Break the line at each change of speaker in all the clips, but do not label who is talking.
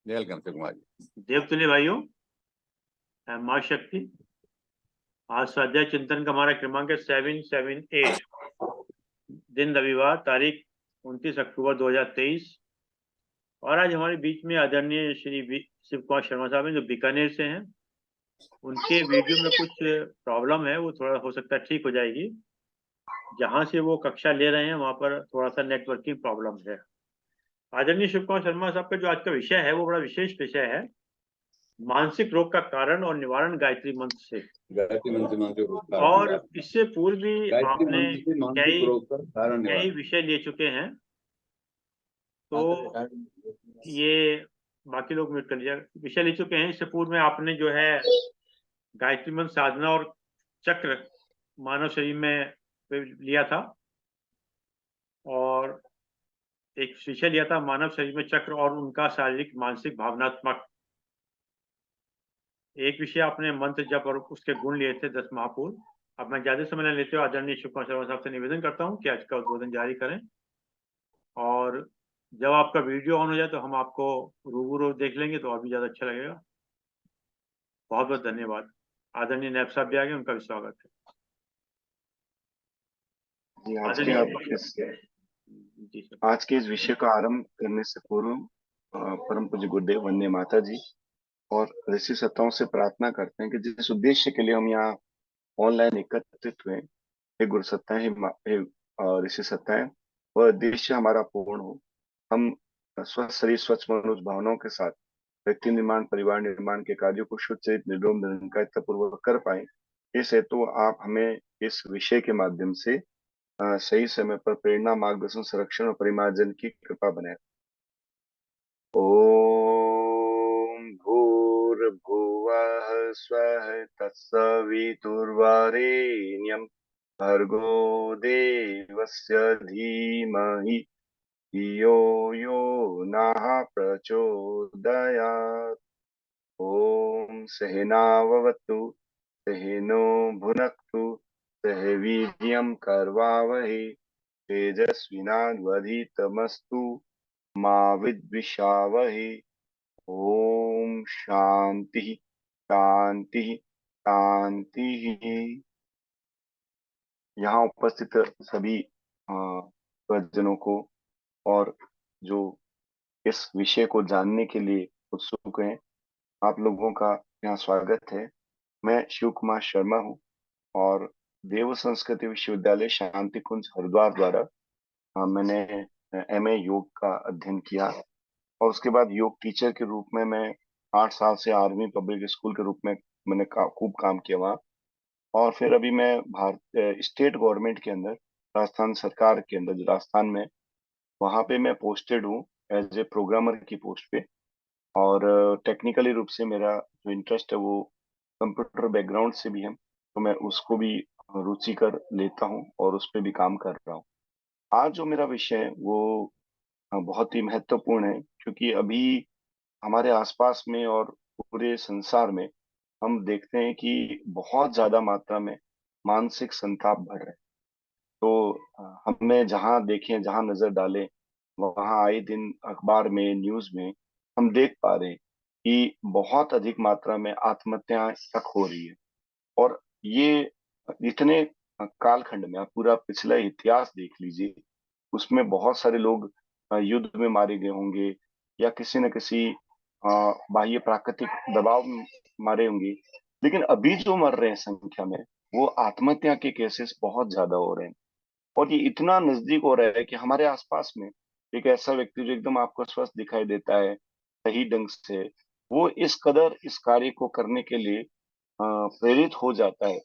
Welcome Shiv Kumar ji.
देवतुल्य भाइयों, माँ शक्ति। आज स्वाध्याय चिंतन का हमारा क्रमांक है 778। दिन रविवार, तारीख 29 अक्टूबर 2023। और आज हमारे बीच में आदरणीय श्री शिव कुमार शर्मा साहब हैं, जो बीकानेर से हैं। उनके वीडियो में कुछ प्रॉब्लम है, वो थोड़ा हो सकता है ठीक हो जाएगी। जहाँ से वो कक्षा ले रहे हैं वहाँ पर थोड़ा सा नेटवर्किंग प्रॉब्लम है। आदरणीय शिव कुमार शर्मा साहब का जो आज का विषय है वो बड़ा विशेष विषय है, मानसिक रोग का कारण और निवारण गायत्री मंत्र से।
गायत्री मंत्र से मानसिक रोग का
और
निवारण।
इससे पूर्व भी
गायत्री
आपने
मंत्र से मानसिक
कई
रोग का कारण
कई
निवारण।
विषय ले चुके हैं, तो ये बाकी लोग म्यूट कर लिया, विषय ले चुके हैं। इससे पूर्व में आपने जो है गायत्री मंत्र साधना और चक्र मानव शरीर में लिया था, और एक विषय लिया था मानव शरीर में चक्र और उनका शारीरिक, मानसिक, भावनात्मक। एक विषय आपने मंत्र जप और उसके गुण लिए थे 10 महापूर्व। अब मैं ज्यादा समय न लेते हुए आदरणीय शिव कुमार शर्मा साहब से निवेदन करता हूँ कि आज का उद्बोधन जारी करें, और जब आपका वीडियो ऑन हो जाए तो हम आपको रूबरू देख लेंगे तो और भी ज्यादा अच्छा लगेगा। बहुत बहुत धन्यवाद। आदरणीय नैब साहब भी आ गए, उनका भी स्वागत है।
जी,
जी सर।
आज के इस विषय का आरंभ करने से पूर्व परम पूज्य गुरुदेव वंदे माता जी और ऋषि सत्ताओं से प्रार्थना करते हैं कि जिस उद्देश्य के लिए हम यहाँ ऑनलाइन एकत्रित हुए, हे गुरु सत्ताएं, हे ऋषि सत्ताएं, वह उद्देश्य हमारा पूर्ण हो। हम स्वस्थ शरीर, स्वच्छ मन, उस भावनाओं के साथ व्यक्ति निर्माण, परिवार निर्माण के कार्यों को शुद्ध चरित, निर्लोभ, निरंकारिता पूर्वक कर पाए। इस हेतु आप हमें इस विषय के माध्यम से सही समय पर प्रेरणा, मार्गदर्शन, संरक्षण और परिमार्जन की कृपा बनाए। ओम भूर्भुवः स्वः तत्सवितुर्वरेण्यं भर्गो देवस्य धीमहि धियो यो नः प्रचोदयात्। ओम सहनाववतु सहनो भुनक्तु सह वीर्यं करवावहै तेजस्विनावधीतमस्तु मा विद्विषावहै। ओम शांति शांति शांति। यहाँ उपस्थित सभी सज्जनों को और जो इस विषय को जानने के लिए उत्सुक हैं, आप लोगों का यहाँ स्वागत है। मैं शिव कुमार शर्मा हूँ और देव संस्कृति विश्वविद्यालय शांति कुंज हरिद्वार द्वारा मैंने एमए योग का अध्ययन किया, और उसके बाद योग टीचर के रूप में मैं 8 साल से आर्मी पब्लिक स्कूल के रूप में मैंने खूब काम किया वहाँ। और फिर अभी मैं भारत स्टेट गवर्नमेंट के अंदर, राजस्थान सरकार के अंदर, जो राजस्थान में, वहाँ पे मैं पोस्टेड हूँ एज ए प्रोग्रामर की पोस्ट पे। और टेक्निकली रूप से मेरा जो इंटरेस्ट है वो कंप्यूटर बैकग्राउंड से भी है, तो मैं उसको भी रुचि कर लेता हूँ और उस पर भी काम कर रहा हूँ। आज जो मेरा विषय है वो बहुत ही महत्वपूर्ण है, क्योंकि अभी हमारे आसपास में और पूरे संसार में हम देखते हैं कि बहुत ज्यादा मात्रा में मानसिक संताप बढ़ रहा है। तो हमें जहाँ देखें, जहाँ नजर डालें, वहाँ आए दिन अखबार में, न्यूज में हम देख पा रहे हैं कि बहुत अधिक मात्रा में आत्महत्याएं तक हो रही है। और ये इतने कालखंड में, आप पूरा पिछला इतिहास देख लीजिए, उसमें बहुत सारे लोग युद्ध में मारे गए होंगे या किसी न किसी बाह्य प्राकृतिक दबाव में मारे होंगे। लेकिन अभी जो मर रहे हैं संख्या में, वो आत्महत्या के केसेस बहुत ज्यादा हो रहे हैं। और ये इतना नजदीक हो रहा है कि हमारे आसपास में एक ऐसा व्यक्ति जो एकदम आपको स्वस्थ दिखाई देता है, सही ढंग से, वो इस कदर इस कार्य को करने के लिए प्रेरित हो जाता है।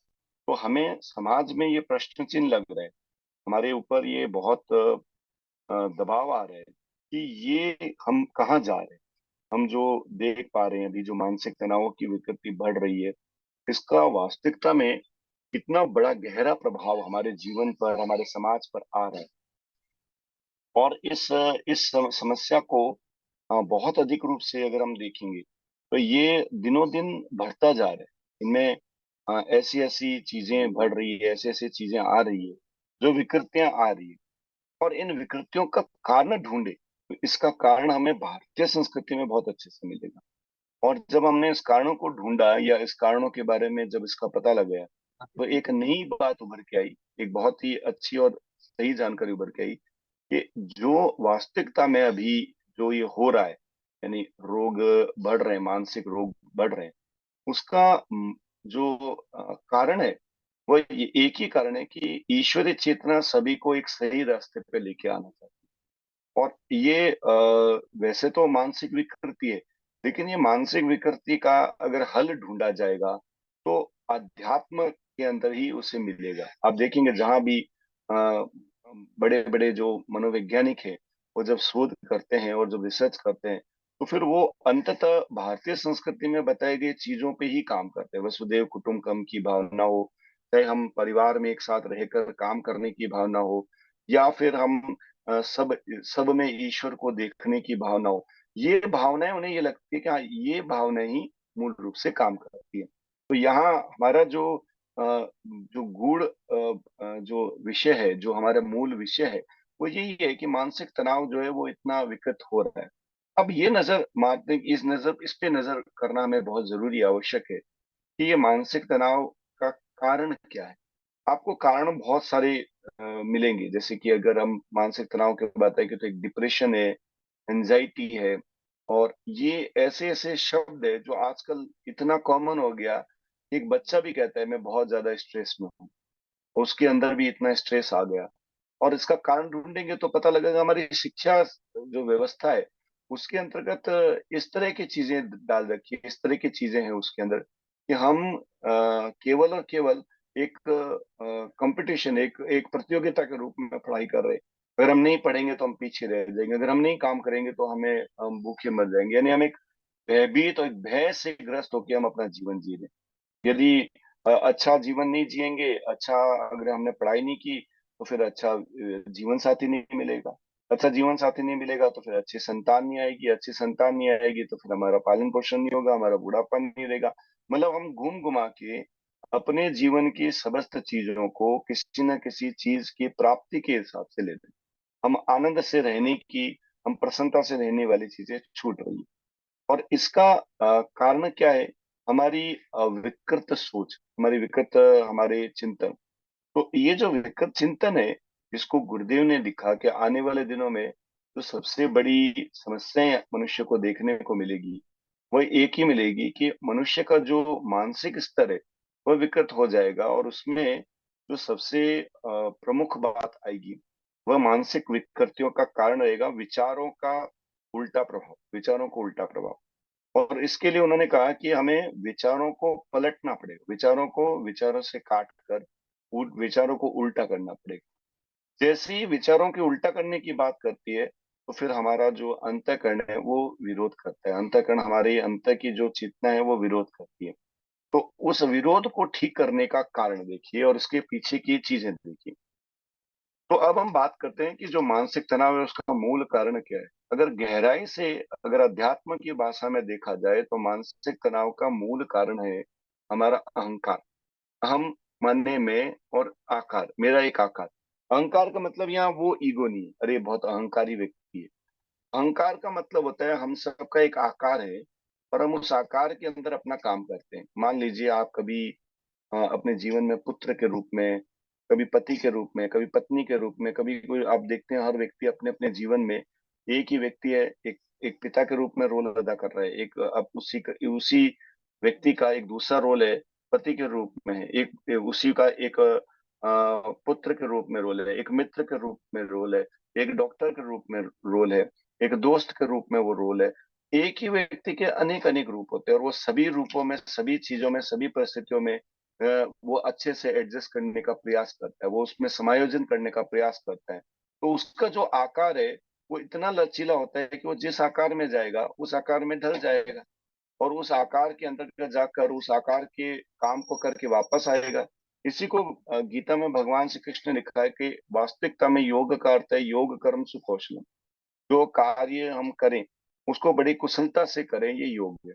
तो हमें समाज में ये प्रश्न चिन्ह लग रहा है, हमारे ऊपर ये बहुत दबाव आ रहा है कि ये हम कहाँ जा रहे हैं। हम जो देख पा रहे हैं अभी, जो मानसिक तनाव की विकृति बढ़ रही है, इसका वास्तविकता में कितना बड़ा गहरा प्रभाव हमारे जीवन पर, हमारे समाज पर आ रहा है। और इस समस्या को बहुत अधिक रूप से अगर हम देखेंगे तो ये दिनों दिन बढ़ता जा रहा है। इनमें ऐसी ऐसी चीजें बढ़ रही है, ऐसी ऐसी चीजें आ रही है, जो विकृतियां आ रही है। और इन विकृतियों का कारण ढूंढे तो इसका कारण हमें भारतीय संस्कृति में बहुत अच्छे से मिलेगा। और जब हमने इस कारणों को ढूंढा या इस कारणों के बारे में जब इसका पता लगाया, तो एक नई बात उभर के आई, एक बहुत ही अच्छी और सही जानकारी उभर के आई कि जो वास्तविकता में अभी जो ये हो रहा है, यानी रोग बढ़ रहे हैं, मानसिक रोग बढ़ रहे हैं, उसका जो कारण है वो ये एक ही कारण है कि ईश्वरीय चेतना सभी को एक सही रास्ते पे लेके आना चाहिए। और ये वैसे तो मानसिक विकृति है, लेकिन ये मानसिक विकृति का अगर हल ढूंढा जाएगा तो अध्यात्म के अंदर ही उसे मिलेगा। आप देखेंगे जहां भी बड़े बड़े जो मनोवैज्ञानिक है वो जब शोध करते हैं और जब रिसर्च करते हैं, तो फिर वो अंततः भारतीय संस्कृति में बताई गई चीजों पे ही काम करते हैं। वसुदेव कुटुंबकम की भावना हो, चाहे हम परिवार में एक साथ रहकर काम करने की भावना हो, या फिर हम सब सब में ईश्वर को देखने की भावना हो, ये भावनाएं उन्हें ये लगती है कि हाँ, ये भावना ही मूल रूप से काम करती है। तो यहाँ हमारा जो गूढ़ जो विषय है, जो हमारा मूल विषय है, वो यही है कि मानसिक तनाव जो है वो इतना विकृत हो रहा है। अब ये नजर मारने इस पे नजर करना हमें बहुत जरूरी आवश्यक है कि ये मानसिक तनाव का कारण क्या है। आपको कारण बहुत सारे मिलेंगे। जैसे कि अगर हम मानसिक तनाव की बात करें तो एक डिप्रेशन है, एंजाइटी है, और ये ऐसे ऐसे शब्द है जो आजकल इतना कॉमन हो गया। एक बच्चा भी कहता है मैं बहुत ज्यादा स्ट्रेस में हूँ, उसके अंदर भी इतना स्ट्रेस आ गया। और इसका कारण ढूंढेंगे तो पता लगेगा हमारी शिक्षा जो व्यवस्था है उसके अंतर्गत इस तरह की चीजें डाल रखी है, इस तरह की चीजें हैं उसके अंदर कि हम केवल और केवल एक कंपटीशन, एक एक प्रतियोगिता के रूप में पढ़ाई कर रहे हैं। अगर हम नहीं पढ़ेंगे तो हम पीछे रह जाएंगे, अगर हम नहीं काम करेंगे तो हम भूखे मर जाएंगे। यानी हम एक भयभीत और एक भय से ग्रस्त होकर हम अपना जीवन जी रहे हैं। यदि अच्छा जीवन नहीं जिएंगे, अच्छा अगर हमने पढ़ाई नहीं की तो फिर अच्छा जीवन साथी नहीं मिलेगा, अच्छा जीवन साथी नहीं मिलेगा तो फिर अच्छी संतान नहीं आएगी, अच्छी संतान नहीं आएगी तो फिर हमारा पालन पोषण नहीं होगा, हमारा बुढ़ापा नहीं रहेगा। मतलब हम घूम घुमा के अपने जीवन की समस्त चीजों को किसी न किसी चीज की प्राप्ति के हिसाब से लेते हैं। हम आनंद से रहने की, हम प्रसन्नता से रहने वाली चीजें छूट रही है। और इसका कारण क्या है? हमारी विकृत सोच, हमारी विकृत हमारे चिंतन। तो ये जो विकृत चिंतन है, इसको गुरुदेव ने लिखा कि आने वाले दिनों में जो सबसे बड़ी समस्याएं मनुष्य को देखने को मिलेगी वह एक ही मिलेगी कि मनुष्य का जो मानसिक स्तर है वह विकृत हो जाएगा। और उसमें जो सबसे प्रमुख बात आएगी वह मानसिक विकृतियों का कारण रहेगा विचारों का उल्टा प्रभाव, विचारों को उल्टा प्रभाव। और इसके लिए उन्होंने कहा कि हमें विचारों को पलटना पड़ेगा, विचारों को विचारों से काट कर विचारों को उल्टा करना पड़ेगा। जैसे ही विचारों के उल्टा करने की बात करती है तो फिर हमारा जो अंतःकरण है वो विरोध करता है, अंतःकरण हमारे अंतर की जो चेतना है वो विरोध करती है। तो उस विरोध को ठीक करने का कारण देखिए और उसके पीछे की चीजें देखिए। तो अब हम बात करते हैं कि जो मानसिक तनाव है उसका मूल कारण क्या है। अगर गहराई से, अगर अध्यात्म की भाषा में देखा जाए तो मानसिक तनाव का मूल कारण है हमारा अहंकार। अहम मानने में और आकार, मेरा एक आकार। अहंकार का मतलब यहाँ वो ईगो नहीं है, अरे बहुत अहंकारी व्यक्ति है। अहंकार का मतलब होता है हम सबका एक आकार है और हम उस आकार के अंदर अपना काम करते हैं। मान लीजिए आप कभी अपने जीवन में पुत्र के रूप में, कभी पति के रूप में, कभी पत्नी के रूप में, कभी कोई, आप देखते हैं हर व्यक्ति अपने अपने जीवन में एक ही व्यक्ति है, एक एक पिता के रूप में रोल अदा कर रहा है। एक अब उसी व्यक्ति का एक दूसरा रोल है, पति के रूप में है। उसी का एक पुत्र के रूप में रोल है, एक मित्र के रूप में रोल है, एक डॉक्टर के रूप में रोल है, एक दोस्त के रूप में वो रोल है। एक ही व्यक्ति के अनेक अनेक रूप होते हैं और वो सभी रूपों में, सभी चीजों में, सभी परिस्थितियों में वो अच्छे से एडजस्ट करने का प्रयास करता है, वो उसमें समायोजन करने का प्रयास करता है। तो उसका जो आकार है वो इतना लचीला होता है कि वो जिस आकार में जाएगा उस आकार में ढल जाएगा और उस आकार के अंदर जाकर उस आकार के काम को करके वापस आएगा। इसी को गीता में भगवान श्री कृष्ण ने लिखा है कि वास्तविकता में योग का अर्थ है योग कर्म सुकौशलम। जो कार्य हम करें उसको बड़ी कुशलता से करें, ये योग है।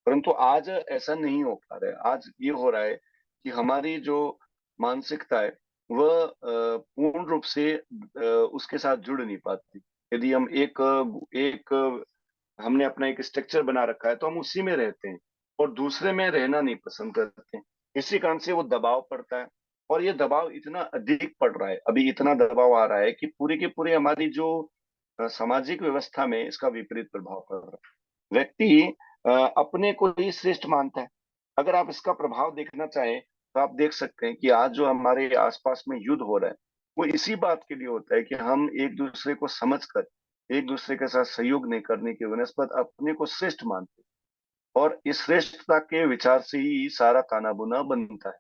परंतु आज ऐसा नहीं हो पा रहा है। आज ये हो रहा है कि हमारी जो मानसिकता है वह पूर्ण रूप से उसके साथ जुड़ नहीं पाती। यदि हम एक हमने अपना एक स्ट्रक्चर बना रखा है तो हम उसी में रहते हैं और दूसरे में रहना नहीं पसंद करते हैं। इसी कारण से वो दबाव पड़ता है और ये दबाव इतना अधिक पड़ रहा है, अभी इतना दबाव आ रहा है कि पूरी की पूरी हमारी जो सामाजिक व्यवस्था में इसका विपरीत प्रभाव पड़ रहा है। व्यक्ति अपने को ही श्रेष्ठ मानता है। अगर आप इसका प्रभाव देखना चाहें तो आप देख सकते हैं कि आज जो हमारे आसपास में युद्ध हो रहा है वो इसी बात के लिए होता है कि हम एक दूसरे को समझकर एक दूसरे के साथ सहयोग नहीं करने की वनस्पत अपने को श्रेष्ठ मानते हैं और इस श्रेष्ठता के विचार से ही सारा ताना बुना बनता है।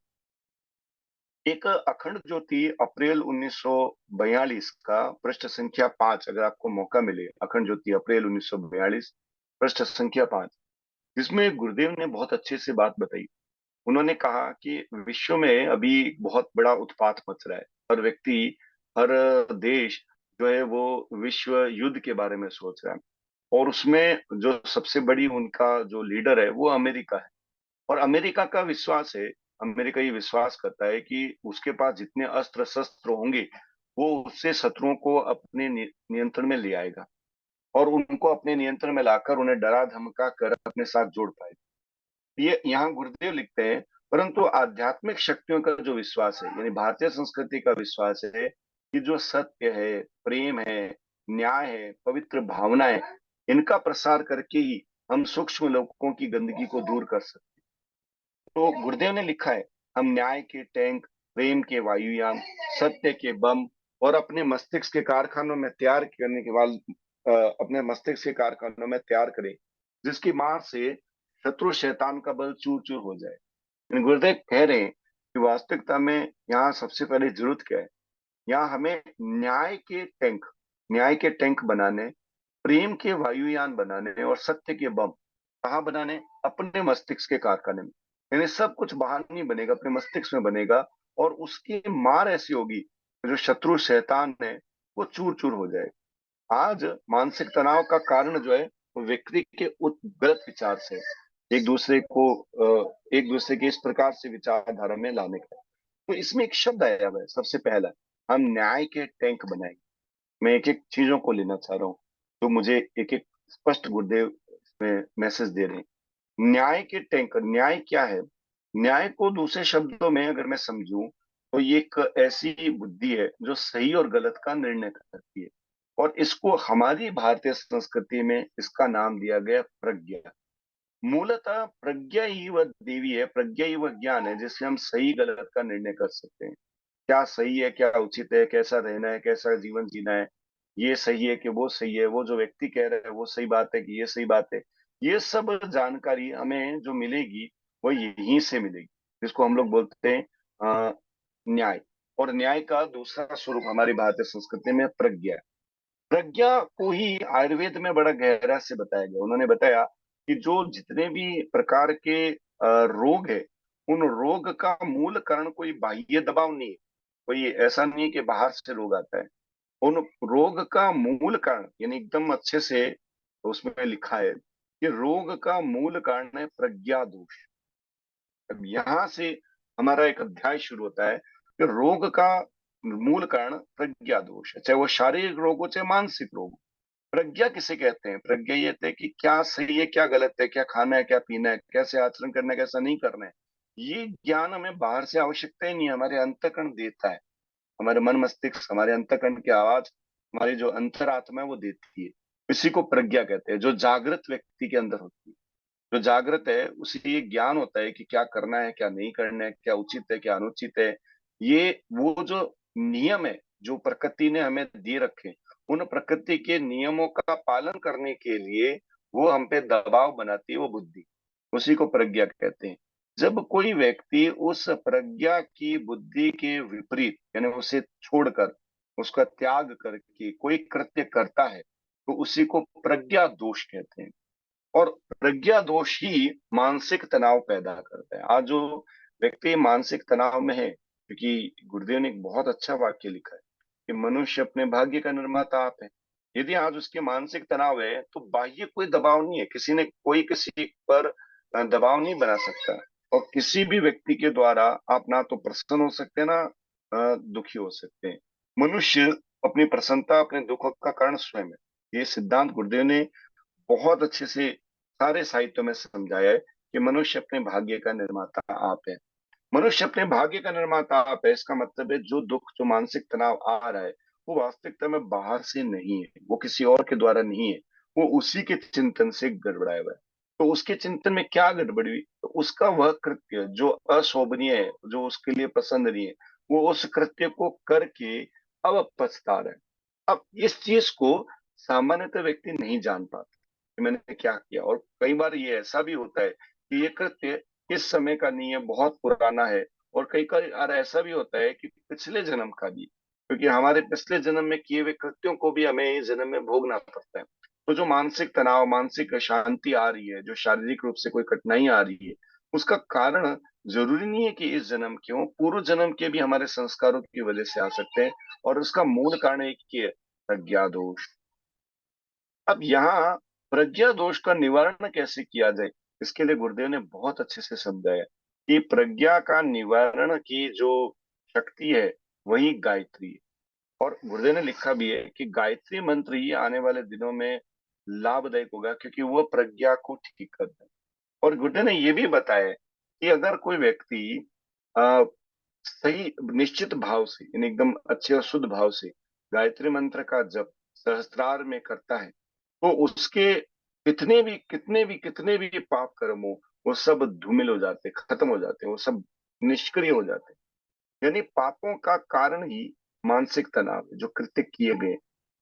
एक अखंड ज्योति अप्रैल 1942 का पृष्ठ संख्या 5, अगर आपको मौका मिले, अखंड ज्योति अप्रैल 1942 पृष्ठ संख्या 5, जिसमें गुरुदेव ने बहुत अच्छे से बात बताई। उन्होंने कहा कि विश्व में अभी बहुत बड़ा उत्पात मच रहा है। हर व्यक्ति, हर देश जो है वो विश्व युद्ध के बारे में सोच रहा है और उसमें जो सबसे बड़ी उनका जो लीडर है वो अमेरिका है। और अमेरिका का विश्वास है, अमेरिका ये विश्वास करता है कि उसके पास जितने अस्त्र शस्त्र होंगे वो उससे शत्रुओं को अपने नियंत्रण में ले आएगा और उनको अपने नियंत्रण में लाकर उन्हें डरा धमका कर अपने साथ जोड़ पाएगा। ये यहाँ गुरुदेव लिखते हैं, परंतु आध्यात्मिक शक्तियों का जो विश्वास है, यानी भारतीय संस्कृति का विश्वास है कि जो सत्य है, प्रेम है, न्याय है, पवित्र भावना है, इनका प्रसार करके ही हम सूक्ष्म लोगों की गंदगी को दूर कर सकते हैं। तो गुरुदेव ने लिखा है, हम न्याय के टैंक, प्रेम के वायुयान, सत्य के बम और अपने मस्तिष्क के कारखानों में तैयार करने के बाद अपने मस्तिष्क के कारखानों में तैयार करें, जिसकी मार से शत्रु शैतान का बल चूर चूर हो जाए। यानी गुरुदेव कह रहे हैं कि वास्तविकता में यहाँ सबसे पहले जरूरत क्या है, यहाँ हमें न्याय के टैंक बनाने, प्रेम के वायुयान बनाने और सत्य के बम कहाँ बनाने, अपने मस्तिष्क के कारखाने में। यानी सब कुछ बाहर नहीं बनेगा, अपने मस्तिष्क में बनेगा और उसकी मार ऐसी होगी कि जो शत्रु शैतान है वो चूर चूर हो जाए। आज मानसिक तनाव का कारण जो है वो व्यक्ति के गलत विचार से एक दूसरे के इस प्रकार से विचारधारा में लाने का। तो इसमें एक शब्द आया हुआ है, सबसे पहला, हम न्याय के टैंक बनाएंगे। मैं एक एक चीजों को लेना चाह रहा हूँ तो मुझे एक एक स्पष्ट गुरुदेव इसमें मैसेज दे रहे हैं। न्याय के टैंक, न्याय क्या है? न्याय को दूसरे शब्दों में अगर मैं समझूं तो ये एक ऐसी बुद्धि है जो सही और गलत का निर्णय करती है और इसको हमारी भारतीय संस्कृति में इसका नाम दिया गया प्रज्ञा। मूलतः प्रज्ञा ही वह देवी है, प्रज्ञा ही वह ज्ञान है जिससे हम सही गलत का निर्णय कर सकते हैं। क्या सही है, क्या उचित है, कैसा रहना है, कैसा जीवन जीना है, ये सही है कि वो सही है, वो जो व्यक्ति कह रहा है वो सही बात है कि ये सही बात है, ये सब जानकारी हमें जो मिलेगी वो यहीं से मिलेगी, जिसको हम लोग बोलते हैं न्याय। और न्याय का दूसरा स्वरूप हमारी भारतीय संस्कृति में प्रज्ञा है। प्रज्ञा को ही आयुर्वेद में बड़ा गहरा से बताया गया। उन्होंने बताया कि जो जितने भी प्रकार के रोग है, उन रोग का मूल कारण कोई बाह्य दबाव नहीं है, कोई ऐसा नहीं है कि बाहर से रोग आता है। उन रोग का मूल कारण, यानी एकदम अच्छे से उसमें लिखा है कि रोग का मूल कारण है प्रज्ञा दोष। अब यहाँ से हमारा एक अध्याय शुरू होता है कि रोग का मूल कारण प्रज्ञा दोष है, चाहे वो शारीरिक रोग हो चाहे मानसिक रोग हो। प्रज्ञा किसे कहते हैं? प्रज्ञा ये कहते हैं कि क्या सही है, क्या गलत है, क्या खाना है, क्या पीना है, कैसे आचरण करना है, कैसा नहीं करना है। ये ज्ञान हमें बाहर से आवश्यकता ही नहीं है, हमारे अंतःकरण देता है। हमारे मन मस्तिष्क, हमारे अंतःकरण की आवाज हमारी जो अंतरात्मा है वो देती है। इसी को प्रज्ञा कहते हैं, जो जागृत व्यक्ति के अंदर होती है। जो जागृत है उसे ये ज्ञान होता है कि क्या करना है, क्या नहीं करना है, क्या उचित है, क्या अनुचित है। ये वो जो नियम है जो प्रकृति ने हमें दे रखे, उन प्रकृति के नियमों का पालन करने के लिए वो हम पे दबाव बनाती है वो बुद्धि, उसी को प्रज्ञा कहते हैं। जब कोई व्यक्ति उस प्रज्ञा की बुद्धि के विपरीत, यानी उसे छोड़कर, उसका त्याग करके कोई कृत्य करता है तो उसी को प्रज्ञा दोष कहते हैं। और प्रज्ञा दोष ही मानसिक तनाव पैदा करता है। आज जो व्यक्ति मानसिक तनाव में है, क्योंकि गुरुदेव ने एक बहुत अच्छा वाक्य लिखा है कि मनुष्य अपने भाग्य का निर्माता आप है। यदि आज उसके मानसिक तनाव है तो बाह्य कोई दबाव नहीं है, किसी ने कोई किसी पर दबाव नहीं बना सकता। और किसी भी व्यक्ति के द्वारा आप ना तो प्रसन्न हो सकते हैं ना दुखी हो सकते हैं। मनुष्य अपनी प्रसन्नता अपने दुखों का कारण स्वयं है। ये सिद्धांत गुरुदेव ने बहुत अच्छे से सारे साहित्यों में समझाया है कि मनुष्य अपने भाग्य का निर्माता आप है। मनुष्य अपने भाग्य का निर्माता आप है, इसका मतलब है जो दुख जो मानसिक तनाव आ रहा है वो वास्तविकता में बाहर से नहीं है, वो किसी और के द्वारा नहीं है, वो उसी के चिंतन से गड़बड़ाया हुआ है। तो उसके चिंतन में क्या गड़बड़ी हुई, तो उसका वह कृत्य जो अशोभनीय है, जो उसके लिए पसंद नहीं है, वो उस कृत्य को करके अब पछता रहा है। अब इस चीज को सामान्यतः व्यक्ति नहीं जान पाता कि मैंने क्या किया। और कई बार ये ऐसा भी होता है कि ये कृत्य इस समय का नहीं है, बहुत पुराना है। और कई बार ऐसा भी होता है कि पिछले जन्म का भी, क्योंकि हमारे पिछले जन्म में किए हुए कृत्यों को भी हमें इस जन्म में भोगना पड़ता है। तो जो मानसिक तनाव, मानसिक अशांति आ रही है, जो शारीरिक रूप से कोई कठिनाई आ रही है, उसका कारण जरूरी नहीं है कि इस जन्म के हो, पूर्व जन्म के भी हमारे संस्कारों की वजह से आ सकते हैं। और उसका मूल कारण एक ही है, प्रज्ञा दोष। अब यहाँ प्रज्ञा दोष का निवारण कैसे किया जाए, इसके लिए गुरुदेव ने बहुत अच्छे से समझाया कि प्रज्ञा का निवारण की जो शक्ति है वही गायत्री है। और गुरुदेव ने लिखा भी है कि गायत्री मंत्र ही आने वाले दिनों में लाभदायक होगा, क्योंकि वो प्रज्ञा को ठीक करता है। और गुरुदेव ने ये भी बताया है कि अगर कोई व्यक्ति अ, सही निश्चित भाव से, यानी एकदम अच्छे और शुद्ध भाव से गायत्री मंत्र का जप सहस्त्रार में करता है, तो उसके कितने भी पाप कर्म हो, वो सब धूमिल हो जाते, खत्म हो जाते, वो सब निष्क्रिय हो जाते। यानी पापों का कारण ही मानसिक तनाव है, जो कृत्य किए गए।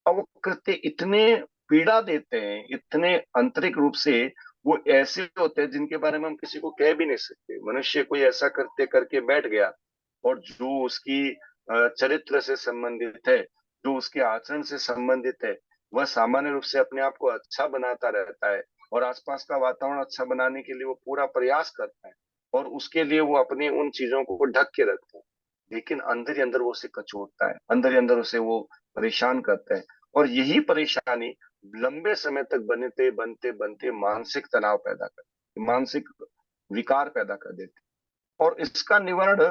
और वो कृत्य इतने पीड़ा देते हैं, इतने आंतरिक रूप से वो ऐसे होते हैं जिनके बारे में हम किसी को कह भी नहीं सकते। मनुष्य कोई ऐसा कृत्य करके बैठ गया और जो उसकी चरित्र से संबंधित है, जो उसके आचरण से संबंधित है, वह सामान्य रूप से अपने आप को अच्छा बनाता रहता है और आसपास का वातावरण अच्छा बनाने के लिए वो पूरा प्रयास करता है और उसके लिए वो अपने उन चीजों को ढक के रखता है। लेकिन अंदर ही अंदर वो उसे कचोटता है, अंदर ही अंदर उसे वो परेशान करता है। और यही परेशानी लंबे समय तक बनते बनते बनते मानसिक तनाव पैदा करती, मानसिक विकार पैदा कर देती। और इसका निवारण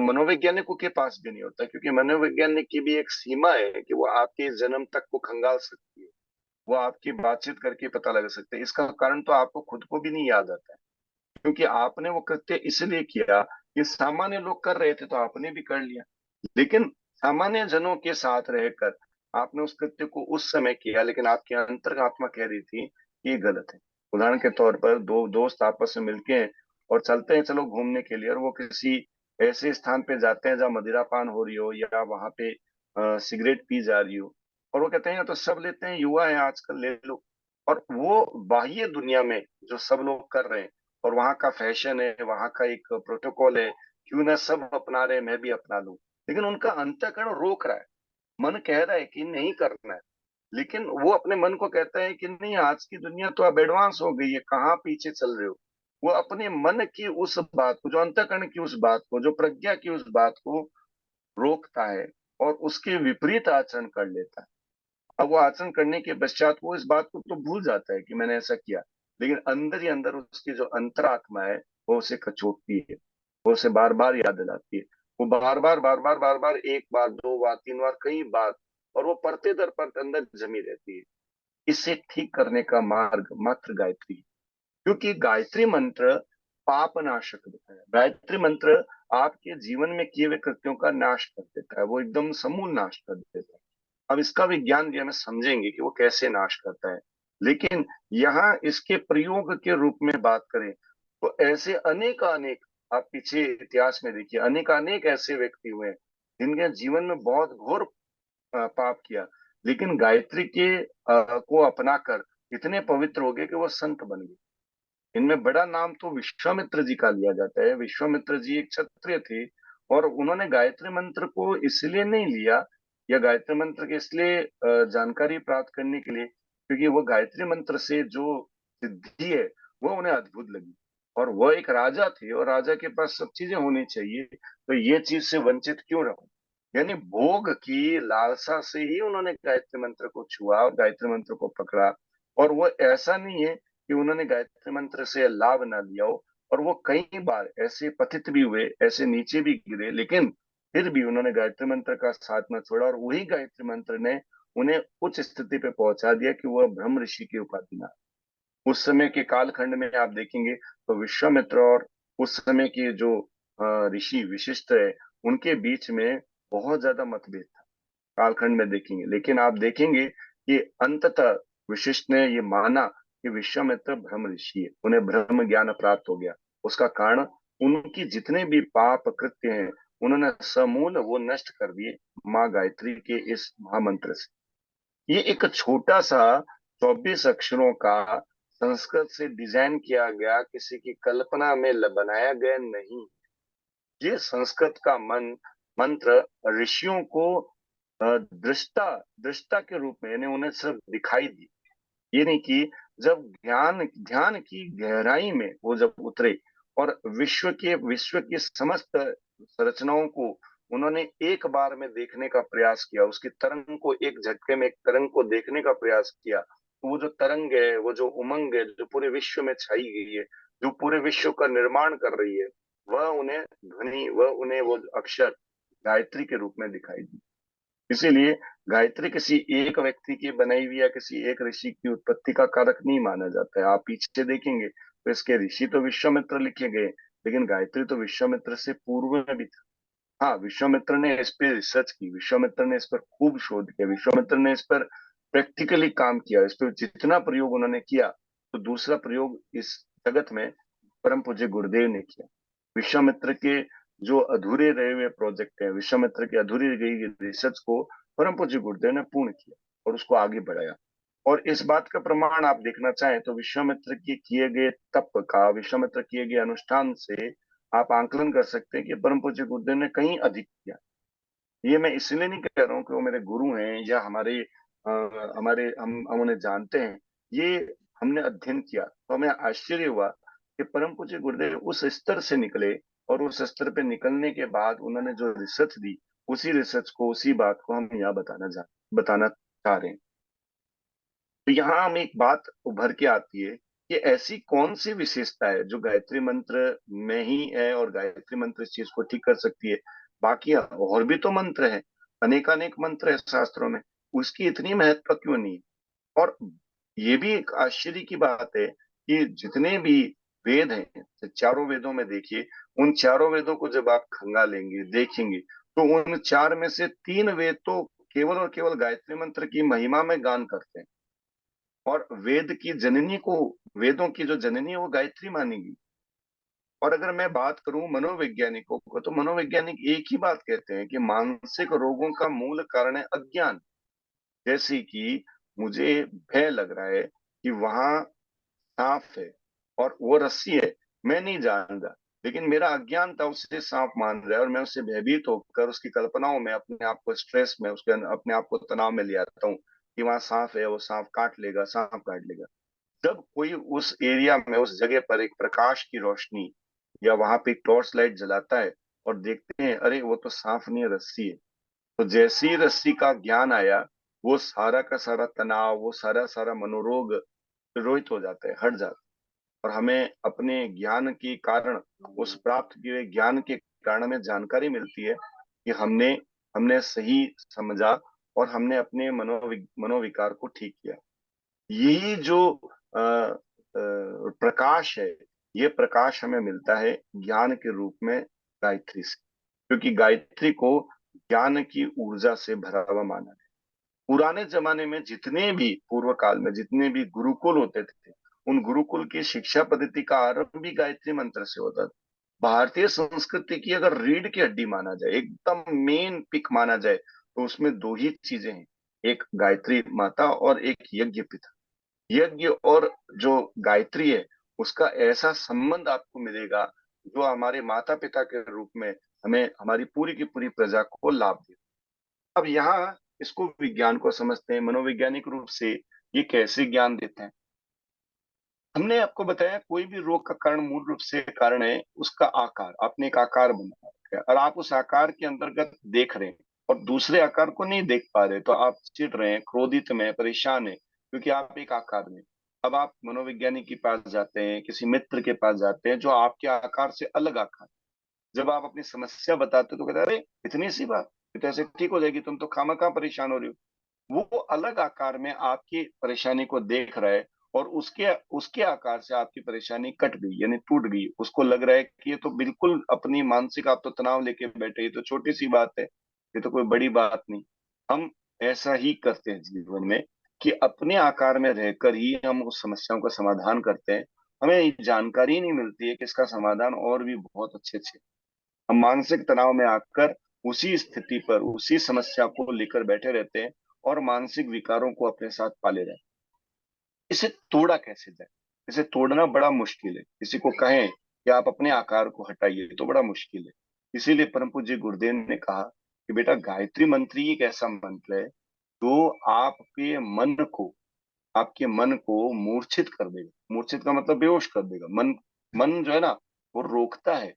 मनोवैज्ञानिकों के पास भी नहीं होता, क्योंकि मनोवैज्ञानिक की भी एक सीमा है कि वो आपके जन्म तक को खंगाल सकती है, वो आपकी बातचीत करके पता लगा सकते हैं। इसका कारण तो आपको खुद को भी नहीं याद आता है, क्योंकि आपने वो कृत्य इसलिए किया कि सामान्य लोग कर रहे थे तो आपने भी कर लिया। लेकिन सामान्य जनों के साथ रहकर आपने उस कृत्य को उस समय किया, लेकिन आपकी अंतर्आत्मा कह रही थी कि ये गलत है। उदाहरण के तौर पर दो दोस्त आपस में मिलके हैं और चलते हैं चलो घूमने के लिए, और वो किसी ऐसे स्थान पे जाते हैं जहाँ मदिरा पान हो रही हो या वहां पे सिगरेट पी जा रही हो, और वो कहते हैं तो सब लेते हैं, युवा है आजकल, ले लो। और वो बाह्य दुनिया में जो सब लोग कर रहे हैं और वहां का फैशन है, वहां का एक प्रोटोकॉल है, क्यों ना सब अपना रहे, मैं भी अपना लूं। लेकिन उनका अंतःकरण रोक रहा है, मन कह रहा है कि नहीं करना है, लेकिन वो अपने मन को कहता है कि नहीं, आज की दुनिया तो अब एडवांस हो गई है, कहाँ पीछे चल रहे हो। वो अपने मन की उस बात को, जो अंतःकरण की उस बात को, जो प्रज्ञा की उस बात को रोकता है और उसके विपरीत आचरण कर लेता है। अब वो आचरण करने के पश्चात वो इस बात को तो भूल जाता है कि मैंने ऐसा किया, लेकिन अंदर ही अंदर उसकी जो अंतरात्मा है वो उसे कचोटती है, वो उसे बार बार याद दिलाती है। वो बार बार एक बार, दो बार, तीन बार, कई बार, और वो परते दर परत अंदर जमी रहती है। इसे ठीक करने का मार्ग मात्र गायत्री है। क्योंकि गायत्री मंत्र पाप नाशक होता है। गायत्री मंत्र आपके जीवन में किए हुए कृत्यों का नाश कर देता है, वो एकदम समूल नाश कर देता है। अब इसका विज्ञान भी हमें समझेंगे कि वो कैसे नाश करता है। लेकिन यहाँ इसके प्रयोग के रूप में बात करें तो ऐसे अनेक अनेक, आप पीछे इतिहास में देखिए, अनेक अनेक ऐसे व्यक्ति हुए हैं जिनके जीवन में बहुत घोर पाप किया, लेकिन गायत्री के को अपनाकर इतने पवित्र हो गए कि वो संत बन गए। इनमें बड़ा नाम तो विश्वामित्र जी का लिया जाता है। विश्वामित्र जी एक क्षत्रिय थे और उन्होंने गायत्री मंत्र को इसलिए नहीं लिया, या गायत्री मंत्र के इसलिए जानकारी प्राप्त करने के लिए, क्योंकि वो गायत्री मंत्र से जो सिद्धि है वो उन्हें अद्भुत लगी। और वह एक राजा थे और राजा के पास सब चीजें होनी चाहिए, तो ये चीज से वंचित क्यों रहो। यानी भोग की लालसा से ही उन्होंने गायत्री मंत्र को छुआ और गायत्री मंत्र को पकड़ा। और वो ऐसा नहीं है कि उन्होंने गायत्री मंत्र से लाभ ना लिया हो, और वो कई बार ऐसे पतित भी हुए, ऐसे नीचे भी गिरे, लेकिन फिर भी उन्होंने गायत्री मंत्र का साथ न छोड़ा, और वही गायत्री मंत्र ने उन्हें उच्च स्थिति पे पहुंचा दिया कि वह ब्रह्म ऋषि की उपाधि ना। उस समय के कालखंड में आप देखेंगे तो विश्वामित्र और उस समय के जो ऋषि विशिष्ट है, उनके बीच में बहुत ज्यादा मतभेद था कालखंड में देखेंगे। लेकिन आप देखेंगे कि अंततः वशिष्ठ ने ये माना कि विश्वामित्र ब्रह्म ऋषि है, उन्हें ब्रह्म ज्ञान प्राप्त हो गया। उसका कारण उनकी जितने भी पाप कृत्य हैं उन्होंने समूल वो नष्ट कर दिए माँ गायत्री के इस महामंत्र से। ये एक छोटा सा 24 अक्षरों का संस्कृत से डिजाइन किया गया, किसी की कल्पना में बनाया गया नहीं। ये संस्कृत का मंत्र ऋषियों को दृष्टा दृष्टा के रूप में, यानी उन्हें सिर्फ दिखाई दी। ये नहीं कि जब ध्यान ध्यान की गहराई में वो जब उतरे और विश्व की समस्त संरचनाओं को उन्होंने एक बार में देखने का प्रयास किया, उसकी तरंग को एक झटके में एक तरंग को देखने का प्रयास किया, तो वो जो तरंग है, वो जो उमंग है जो पूरे विश्व में छाई गई है, जो पूरे विश्व का निर्माण कर रही है, वह उन्हें ध्वनि, वह उन्हें वो अक्षर गायत्री के रूप में दिखाई दी। इसीलिए गायत्री किसी एक व्यक्ति की बनाई हुई या किसी एक ऋषि की उत्पत्ति का कारक नहीं माना जाता है। आप पीछे देखेंगे तो इसके ऋषि तो विश्वामित्र लिखे गए, लेकिन गायत्री तो विश्वामित्र से पूर्व में भी था। हाँ, विश्वामित्र ने इस पे रिसर्च की, विश्वामित्र ने इस पर खूब शोध किया, विश्वामित्र ने इस पर प्रैक्टिकली काम किया। इस पर जितना प्रयोग उन्होंने किया, तो दूसरा प्रयोग इस जगत में परम पूज्य गुरुदेव ने किया। विश्वामित्र के जो अधूरे रहे हुए प्रोजेक्ट है, विश्वामित्र की अधूरी गई रिसर्च को परम पूज्य गुरुदेव ने पूर्ण किया और उसको आगे बढ़ाया। और इस बात का प्रमाण आप देखना चाहें तो विश्वामित्र के किए गए तप का, विश्वामित्र किए गए अनुष्ठान से आप आंकलन कर सकते हैं कि परम पूज्य गुरुदेव ने कहीं अधिक किया। ये मैं इसलिए नहीं कह रहा हूँ कि वो मेरे गुरु हैं या हमारे हम उन्हें जानते हैं। ये हमने अध्ययन किया तो हमें आश्चर्य हुआ कि परम पूज्य गुरुदेव उस स्तर से निकले, और उस स्तर पे निकलने के बाद उन्होंने जो रिसर्च दी, उसी रिसर्च को, उसी बात को हम यहाँ बताना चाह रहे हैं। तो यहाँ हम एक बात उभर के आती है कि ऐसी कौन सी विशेषता है जो गायत्री मंत्र में ही है और गायत्री मंत्र इस चीज को ठीक कर सकती है। बाकी और भी तो मंत्र है, अनेकानेक मंत्र है शास्त्रों में, उसकी इतनी महत्व क्यों नहीं है। और ये भी एक आश्चर्य की बात है कि जितने भी वेद हैं, चारों वेदों में देखिए, उन चारों वेदों को जब आप खंगालेंगे देखेंगे तो उन चार में से तीन वेद तो केवल और केवल गायत्री मंत्र की महिमा में गान करते हैं। और वेद की जननी को, वेदों की जो जननी है वो गायत्री मानी गई। और अगर मैं बात करूं मनोवैज्ञानिकों को, तो मनोवैज्ञानिक एक ही बात कहते हैं कि मानसिक रोगों का मूल कारण है अज्ञान। जैसे कि मुझे भय लग रहा है कि वहां सांप है और वो रस्सी है, मैं नहीं जानता, लेकिन मेरा अज्ञान था उससे सांप मान रहा है, और मैं उससे भयभीत होकर उसकी कल्पनाओं में अपने आप को स्ट्रेस में, उसके अपने आप को तनाव में ले आता हूँ कि वहां सांप है, वो सांप काट लेगा, सांप काट लेगा। जब कोई उस एरिया में, उस जगह पर एक प्रकाश की रोशनी या वहां पे एक टॉर्च लाइट जलाता है और देखते हैं अरे वो तो सांप नहीं है, रस्सी है, तो जैसे ही रस्सी का ज्ञान आया, वो सारा का सारा तनाव, वो सारा सारा मनोरोग रोहित हो जाता है, हट जाता है। और हमें अपने ज्ञान के कारण, उस प्राप्त किए हुए ज्ञान के कारण हमें जानकारी मिलती है कि हमने हमने सही समझा और हमने अपने मनोविकार को ठीक किया। यही जो प्रकाश है, ये प्रकाश हमें मिलता है ज्ञान के रूप में गायत्री से, क्योंकि गायत्री को ज्ञान की ऊर्जा से भरा हुआ माना है। पुराने जमाने में जितने भी, पूर्व काल में जितने भी गुरुकुल होते थे, उन गुरुकुल की शिक्षा पद्धति का आरंभ भी गायत्री मंत्र से होता था। भारतीय संस्कृति की अगर रीढ़ की हड्डी माना जाए, एकदम मेन पिक माना जाए, तो उसमें दो ही चीजें हैं, एक गायत्री माता और एक यज्ञ पिता। यज्ञ और जो गायत्री है, उसका ऐसा संबंध आपको मिलेगा जो हमारे माता पिता के रूप में हमें हमारी पूरी की पूरी प्रजा को लाभ दे। अब यहाँ इसको विज्ञान को समझते हैं, मनोवैज्ञानिक रूप से ये कैसे ज्ञान देते हैं। हमने आपको बताया कोई भी रोग का कारण मूल रूप से कारण है उसका आकार। आपने एक आकार बना रखा है और आप उस आकार के अंतर्गत देख रहे हैं और दूसरे आकार को नहीं देख पा रहे, तो आप चिढ़ रहे हैं, क्रोधित में, परेशान है, क्योंकि आप एक आकार में। अब आप मनोवैज्ञानिक के पास जाते हैं, किसी मित्र के पास जाते हैं जो आपके आकार से अलग आकार, जब आप अपनी समस्या बताते हो तो कहते हैं, अरे इतनी सी बात, ये तो ऐसे ठीक हो जाएगी, तुम तो खामखा परेशान हो रही हो। वो अलग आकार में आपकी परेशानी को देख रहा है, और उसके उसके आकार से आपकी परेशानी कट गई, यानी टूट गई। उसको लग रहा है कि ये तो बिल्कुल अपनी मानसिक, आप तो तनाव लेके बैठे, ये तो छोटी सी बात है, ये तो कोई बड़ी बात नहीं। हम ऐसा ही करते हैं जीवन में, कि अपने आकार में रहकर ही हम उस समस्याओं का समाधान करते हैं। हमें जानकारी नहीं मिलती है कि इसका समाधान और भी बहुत अच्छे अच्छे। हम मानसिक तनाव में आकर उसी स्थिति पर उसी समस्या को लेकर बैठे रहते हैं, और मानसिक विकारों को अपने साथ पाले रहते हैं। इसे तोड़ा कैसे जाए? इसे तोड़ना बड़ा मुश्किल है। किसी को कहें कि आप अपने आकार को हटाइए तो बड़ा मुश्किल है। इसीलिए परम पूज्य गुरुदेव ने कहा कि बेटा, गायत्री मंत्र ही एक ऐसा मंत्र है जो आपके मन को मूर्छित कर देगा। मूर्छित का मतलब बेहोश कर देगा। मन मन जो है ना, वो रोकता है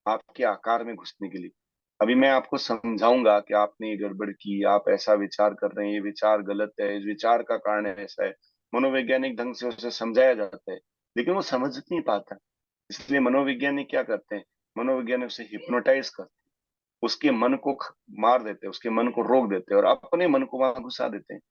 आपके आकार में घुसने के लिए। अभी मैं आपको समझाऊंगा कि आपने ये गड़बड़ की, आप ऐसा विचार कर रहे हैं, ये विचार गलत है, इस विचार का कारण ऐसा है। मनोवैज्ञानिक ढंग से उसे समझाया जाता है, लेकिन वो समझ नहीं पाता। इसलिए मनोवैज्ञानिक क्या करते हैं? मनोवैज्ञानिक उसे हिप्नोटाइज करते हैं, उसके मन को मार देते हैं, उसके मन को रोक देते हैं, और अपने मन को वहां घुसा देते हैं,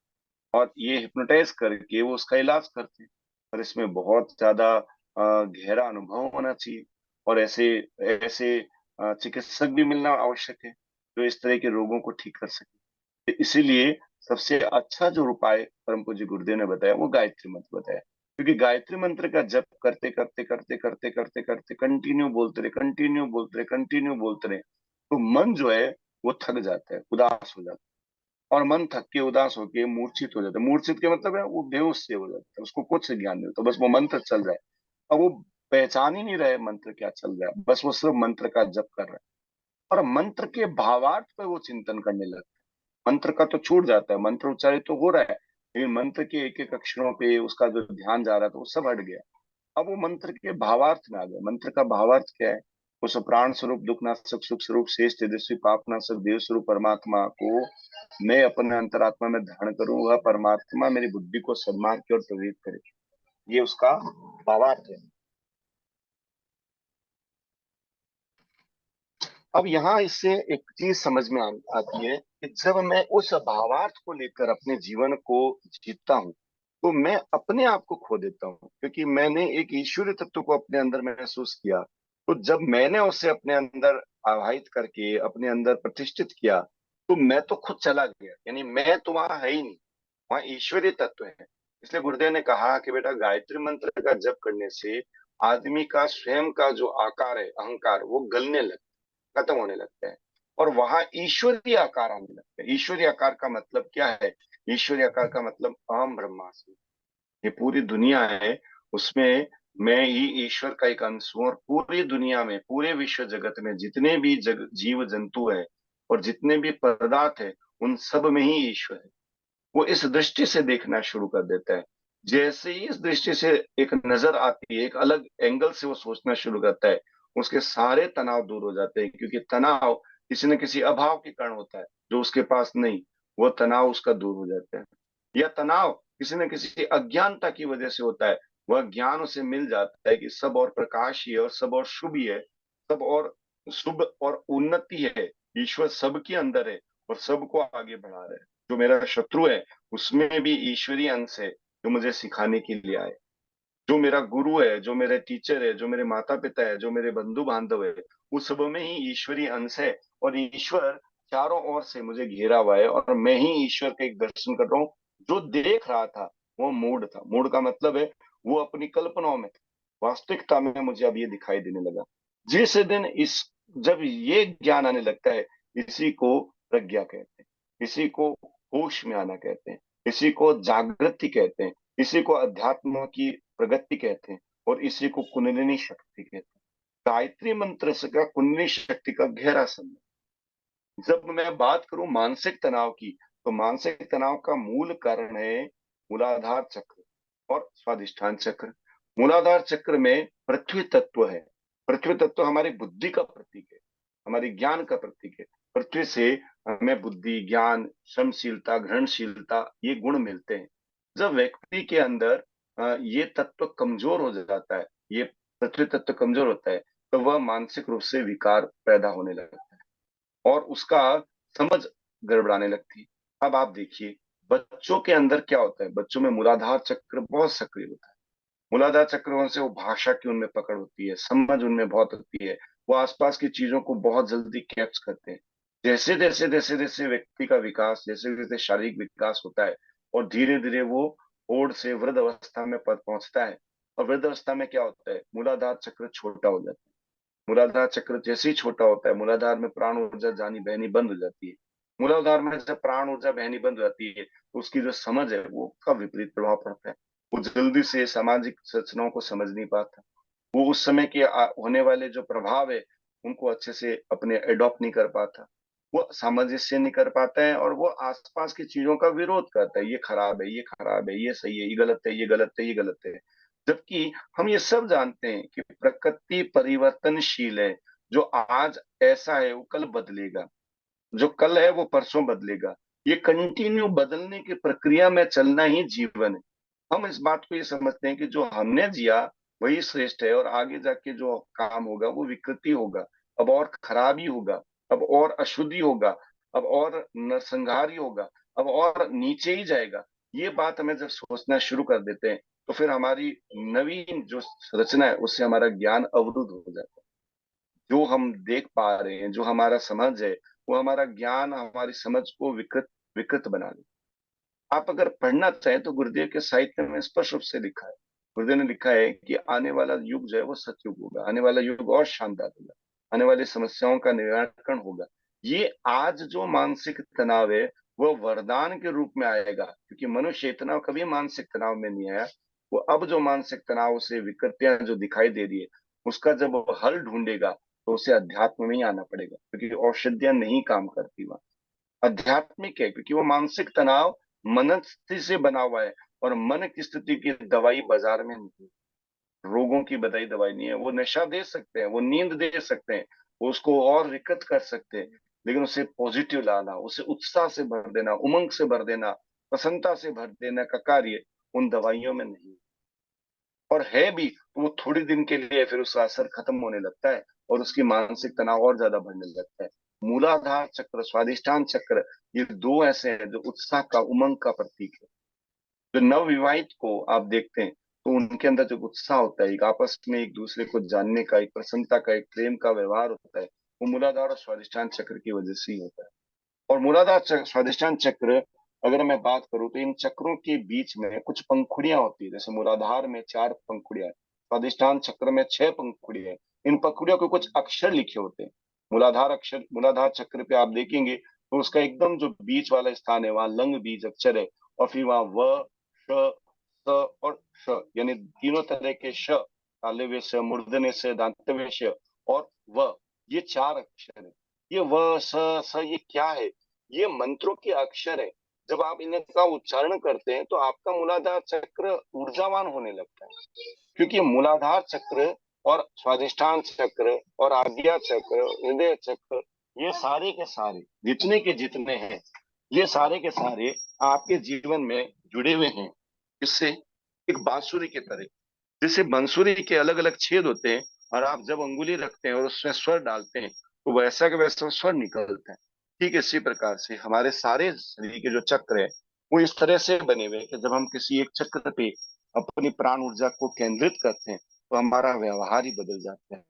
और ये हिप्नोटाइज करके वो उसका इलाज करते हैं। पर इसमें बहुत ज्यादा गहरा अनुभव होना चाहिए, और ऐसे ऐसे चिकित्सक भी मिलना आवश्यक है जो इस तरह के रोगों को ठीक कर सके। तो इसीलिए सबसे अच्छा जो उपाय परम पूज्य गुरुदेव ने बताया वो गायत्री मंत्र बताया। क्योंकि गायत्री मंत्र का जप करते करते करते करते करते करते कंटिन्यू बोलते रहे, कंटिन्यू बोलते रहे, कंटिन्यू बोलते रहे, तो मन जो है वो थक जाता है, उदास हो जाता है। और मन थक के उदास होके मूर्छित हो जाता है। मूर्छित के मतलब है वो बेहोश से हो जाता है, उसको कुछ ज्ञान नहीं होता, बस वो मंत्र चल रहा है। अब वो पहचान ही नहीं रहे मंत्र क्या चल रहा है, बस वो सिर्फ मंत्र का जप कर रहा है, और मंत्र के भावार्थ पे वो चिंतन करने लगता है। मंत्र का तो छूट जाता है, मंत्र उच्चारित तो हो रहा है, लेकिन मंत्र के एक एक अक्षरों पे उसका जो ध्यान जा रहा था वो सब हट गया। अब वो मंत्र के भावार्थ में आ गया। मंत्र का भावार्थ क्या है? उस प्राण स्वरूप, दुख नाशक, सुख स्वरूप, शेष तेजस्वी, पाप नाशक, देव स्वरूप परमात्मा को मैं अपने अंतरात्मा में धारण करूं, वह परमात्मा मेरी बुद्धि को सन्मार्ग की ओर प्रेरित करे। ये उसका भावार्थ है। अब यहाँ इससे एक चीज समझ में आती है कि जब मैं उस भावार्थ को लेकर अपने जीवन को जीतता हूँ, तो मैं अपने आप को खो देता हूँ, क्योंकि मैंने एक ईश्वरीय तत्व को अपने अंदर महसूस किया। तो जब मैंने उसे अपने अंदर आवाहित करके अपने अंदर प्रतिष्ठित किया, तो मैं तो खुद चला गया, यानी मैं तो वहां है ही नहीं, वहां ईश्वरीय तत्व है। इसलिए गुरुदेव ने कहा कि बेटा, गायत्री मंत्र का जप करने से आदमी का स्वयं का जो आकार है, अहंकार, वो गलने लगता है, खत्म होने लगता है, और वहां ईश्वरीय आकार आने लगता है। ईश्वरीय आकार का मतलब क्या है? ईश्वरीय आकार का मतलब अहम ब्रह्मास्मि। ये पूरी दुनिया है, उसमें मैं ही ईश्वर का एक अंश हूँ, और पूरी दुनिया में, पूरे विश्व जगत में जितने भी जीव जंतु है और जितने भी पदार्थ है, उन सब में ही ईश्वर है। वो इस दृष्टि से देखना शुरू कर देता है। जैसे ही इस दृष्टि से एक नजर आती है, एक अलग एंगल से वो सोचना शुरू करता है, उसके सारे तनाव दूर हो जाते हैं। क्योंकि तनाव किसी न किसी अभाव के कारण होता है, जो उसके पास नहीं, वो तनाव उसका दूर हो जाता है। या तनाव किसी न किसी अज्ञानता की वजह से होता है, वह ज्ञान उसे मिल जाता है कि सब और प्रकाश ही है, और सब और शुभ ही है, सब और शुभ और उन्नति है। ईश्वर सबके अंदर है और सबको आगे बढ़ा रहा है। जो मेरा शत्रु है, उसमें भी ईश्वरीय अंश है जो मुझे सिखाने के लिए आए। जो मेरा गुरु है, जो मेरे टीचर है, जो मेरे माता पिता है, जो मेरे बंधु बांधव है, उस सब में ही ईश्वरीय अंश है। और ईश्वर चारों ओर से मुझे घेरा हुआ है, और मैं ही ईश्वर का एक दर्शन कर रहा हूँ। जो देख रहा था वो मूड था। मूड का मतलब है वो अपनी कल्पनाओं में था, वास्तविकता में मुझे अब ये दिखाई देने लगा। जिस दिन इस जब ये ज्ञान आने लगता है, इसी को प्रज्ञा कहते हैं, इसी को होश में आना कहते हैं, इसी को जागृति कहते हैं, इसी को अध्यात्म की प्रगति कहते हैं, और इसी को कुंडलिनी शक्ति कहते हैं। गायत्री मंत्र से का कुंडलिनी शक्ति का गहरा संबंध। जब मैं बात करूं मानसिक तनाव की, तो मानसिक तनाव का मूल कारण है मूलाधार चक्र और स्वादिष्ठान चक्र। मूलाधार चक्र में पृथ्वी तत्व है। पृथ्वी तत्व हमारी बुद्धि का प्रतीक है, हमारी ज्ञान का प्रतीक है। पृथ्वी से हमें बुद्धि, ज्ञान, क्षमशीलता, ग्रहणशीलता, ये गुण मिलते हैं। जब व्यक्ति के अंदर ये तत्व कमजोर हो जाता है, ये पृथ्वी तत्व कमजोर होता है, तो वह मानसिक रूप से विकार पैदा होने लगता है और उसका समझ गड़बड़ाने लगती है। अब आप देखिए बच्चों के अंदर क्या होता है, बच्चों में मूलाधार चक्र बहुत सक्रिय होता है। मूलाधार चक्र से वो भाषा की उनमें पकड़ होती है, समझ उनमें बहुत होती है, वो आसपास की चीजों को बहुत जल्दी कैच करते हैं। जैसे जैसे व्यक्ति का विकास, जैसे जैसे शारीरिक विकास होता है और धीरे धीरे वो ओड से वृद्ध अवस्था में पहुंचता है। और वृद्ध अवस्था में क्या होता है, मूलाधार चक्र छोटा हो जाता है। मूलाधार चक्र जैसे ही छोटा होता है, मूलाधार में प्राण ऊर्जा जानी बहनी बंद हो जाती है। मूलाधार में जब प्राण ऊर्जा बहनी बंद हो जाती है तो उसकी जो समझ है वो का विपरीत प्रभाव पड़ता है। वो जल्दी से सामाजिक संरचनाओं को समझ नहीं पाता। वो उस समय के होने वाले जो प्रभाव है उनको अच्छे से अपने एडॉप्ट नहीं कर पाता। वो सामंजस्य नहीं कर पाता है और वो आसपास की चीजों का विरोध करता है, ये खराब है, ये खराब है, ये सही है, ये गलत है, ये गलत है, ये गलत है। जबकि हम ये सब जानते हैं कि प्रकृति परिवर्तनशील है। जो आज ऐसा है वो कल बदलेगा, जो कल है वो परसों बदलेगा। ये कंटिन्यू बदलने की प्रक्रिया में चलना ही जीवन है। हम इस बात को ये समझते हैं कि जो हमने जिया वही श्रेष्ठ है और आगे जाके जो काम होगा वो विकृति होगा, अब और खराबी होगा, अब और अशुद्धि होगा, अब और नरसंहार ही होगा, अब और नीचे ही जाएगा। ये बात हमें जब सोचना शुरू कर देते हैं तो फिर हमारी नवीन जो रचना है उससे हमारा ज्ञान अवरुद्ध हो जाता है। जो हम देख पा रहे हैं, जो हमारा समझ है, वो हमारा ज्ञान हमारी समझ को विकृत विकृत बना दे। आप अगर पढ़ना चाहें तो गुरुदेव के साहित्य में स्पष्ट रूप से लिखा है। गुरुदेव ने लिखा है कि आने वाला युग जो है वो सतयुग होगा, आने वाला युग और शानदार होगा, आने वाली समस्याओं का निराकरण होगा। ये आज जो मानसिक तनाव है वो वरदान के रूप में आएगा, क्योंकि मनुष्य इतना कभी मानसिक तनाव में नहीं आया। वो अब जो मानसिक तनाव से विकृतियां जो दिखाई दे रही है उसका जब वो हल ढूंढेगा तो उसे अध्यात्म में ही आना पड़ेगा, क्योंकि औषधियां नहीं काम करती वहां। आध्यात्मिक है क्योंकि वो मानसिक तनाव मन स्थिति से बना हुआ है और मन की स्थिति की दवाई बाजार में नहीं है। रोगों की बधाई दवाई नहीं है। वो नशा दे सकते हैं, वो नींद दे सकते हैं, वो उसको और विकृत कर सकते हैं, लेकिन उसे पॉजिटिव लाना, उसे उत्साह से भर देना, उमंग से भर देना, प्रसन्नता से भर देना का कार्य उन दवाइयों में नहीं है। और है भी तो वो थोड़ी दिन के लिए, फिर उसका असर खत्म होने लगता है और उसकी मानसिक तनाव और ज्यादा बढ़ने लगता है। मूलाधार चक्र, स्वादिष्टान चक्र, ये दो ऐसे हैं जो उत्साह का, उमंग का प्रतीक है। जो नवविवाहित को आप देखते हैं तो उनके अंदर जो उत्साह होता है, एक आपस में एक दूसरे को जानने का, एक प्रसन्नता का, एक प्रेम का व्यवहार होता है, वो मूलाधार और स्वादिष्टान चक्र की वजह से ही होता है। और मूलाधार स्वादिष्टान चक्र, अगर मैं बात करूं तो इन चक्रों के बीच में कुछ पंखुड़ियां होती है। जैसे मूलाधार में 4 पंखुड़ियां है, स्वादिष्टान चक्र में 6 पंखुड़ियां है। इन पंखुड़ियों के कुछ अक्षर लिखे होते हैं। मूलाधार अक्षर, मूलाधार चक्र पे आप देखेंगे तो उसका एकदम जो बीच वाला स्थान है वहां लंग बीज अक्षर है। और फिर वहां व, श, स और श, यानी तीनों तरह के श, तालव्य स, मूर्धन्य स, दांतव्य श और व, ये 4 अक्षर है। ये व स स ये क्या है? ये मंत्रों के अक्षर है। जब आप इनका उच्चारण करते हैं तो आपका मूलाधार चक्र ऊर्जावान होने लगता है, क्योंकि मूलाधार चक्र और स्वादिष्ठान चक्र और आज्ञा चक्र, हृदय चक्र, ये सारे के सारे जितने के जितने हैं, ये सारे के सारे आपके जीवन में जुड़े हुए हैं। इससे एक बांसुरी की तरह, जैसे बांसुरी के अलग अलग छेद होते हैं और आप जब अंगुली रखते हैं और उसमें स्वर डालते हैं तो वैसा के वैसा स्वर निकलता है। ठीक इसी प्रकार से हमारे सारे शरीर के जो चक्र है वो इस तरह से बने हुए हैं कि जब हम किसी एक चक्र पे अपनी प्राण ऊर्जा को केंद्रित करते हैं तो हमारा व्यवहार ही बदल जाता है,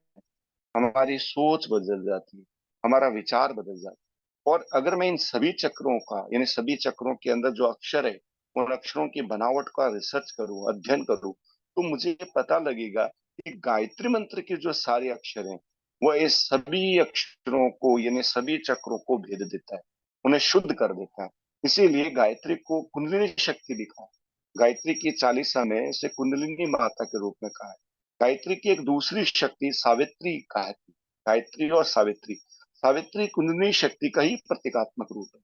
हमारी सोच बदल जाती है, हमारा विचार बदल जाता है। और अगर मैं इन सभी चक्रों का, यानी सभी चक्रों के अंदर जो अक्षर है उन अक्षरों की बनावट का रिसर्च करूं, अध्ययन करूं, तो मुझे ये पता लगेगा कि गायत्री मंत्र के जो सारे अक्षर हैं वो इस सभी अक्षरों को, यानी सभी चक्रों को भेद देता है, उन्हें शुद्ध कर देता है। इसीलिए गायत्री को कुंडलिनी शक्ति लिखा है। गायत्री की चालीसा में इसे कुंडलिनी माता के रूप में कहा है। गायत्री की एक दूसरी शक्ति सावित्री कहा है। गायत्री और सावित्री, सावित्री कुंडलिनी शक्ति का ही प्रतीकात्मक रूप है।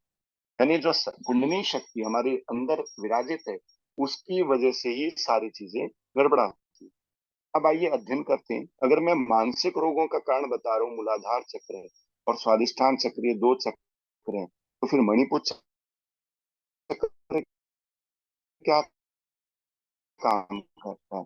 यानी जो कुंडलिनी शक्ति हमारे अंदर विराजित है उसकी वजह से ही सारी चीजें गड़बड़ा होती है। अब आइए अध्ययन करते हैं। अगर मैं मानसिक रोगों का कारण बता रहा हूँ, मूलाधार चक्र है और स्वादिष्ठान चक्र, ये 2 चक्र हैं, तो फिर मणिपुर चक्र क्या काम करता है?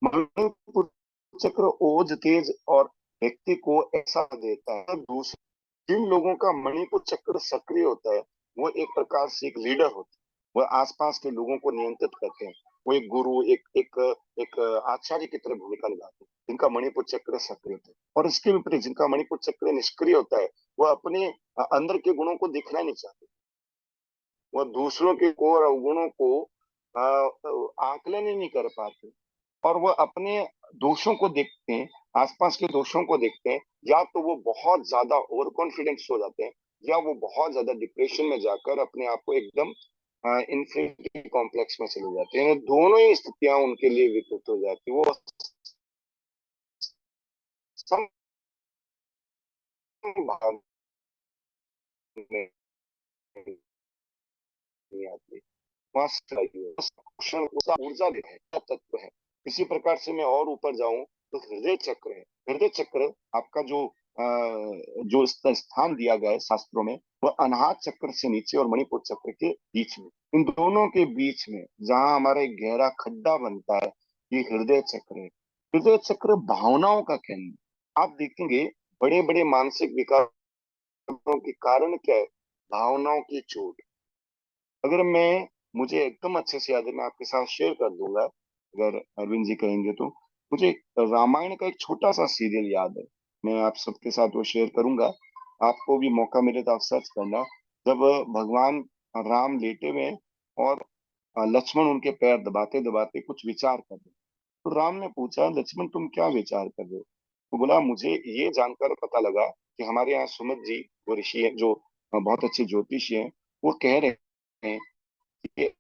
मणिपुर चक्र ओज तेज और व्यक्ति को ऐसा देता है। दूसरे जिन लोगों का मणिपुर चक्र सक्रिय होता है वो एक प्रकार से एक लीडर होते हैं, वह आसपास के लोगों को नियंत्रित करते हैं, वो एक गुरु एक एक एक आचार्य की तरह भूमिका निभाते हैं जिनका मणिपुर चक्र सक्रिय होता है। और इसके विपरीत जिनका मणिपुर चक्र निष्क्रिय होता है वह अपने अंदर के गुणों को दिखना नहीं चाहते, वह दूसरों के को और अवगुणों को आकलन ही नहीं कर पाते, और वह अपने दोषों को देखते हैं, आसपास के दोषों को देखते हैं, या तो वो बहुत ज्यादा ओवर कॉन्फिडेंस हो जाते हैं या वो बहुत ज्यादा डिप्रेशन में जाकर अपने आप को एकदम इन्फिनिटी कॉम्प्लेक्स में चले जाते हैं। दोनों ही स्थितियां उनके लिए विकृत हो जाती है, वो संभावना नहीं आती, ऊर्जा भी है, तत्व है। इसी प्रकार से मैं और ऊपर जाऊं तो हृदय चक्र है। हृदय चक्र आपका जो स्थान दिया गया है शास्त्रों में वह अनाहत चक्र से नीचे और मणिपुर चक्र के बीच में, इन दोनों के बीच में जहां हमारा एक गहरा खड्डा बनता है ये हृदय चक्र है। हृदय चक्र भावनाओं का केंद्र। आप देखेंगे बड़े बड़े मानसिक विकारों के कारण क्या है, भावनाओं की चोट। अगर मैं मुझे एकदम अच्छे से याद है, मैं आपके साथ शेयर कर दूंगा अगर अरविंद जी कहेंगे तो। मुझे रामायण का एक छोटा सा सीरियल याद है, मैं आप सबके साथ वो शेयर करूंगा। आपको भी मौका मिले तो आप सर्च करना। जब भगवान राम लेटे हुए हैं और लक्ष्मण उनके पैर दबाते दबाते कुछ विचार कर रहे हैं, तो राम ने पूछा लक्ष्मण तुम क्या विचार कर रहे हो? तो बोला मुझे ये जानकर पता लगा कि हमारे यहाँ सुमत जी वो ऋषि है जो बहुत अच्छे ज्योतिषी हैं, वो कह रहे हैं कि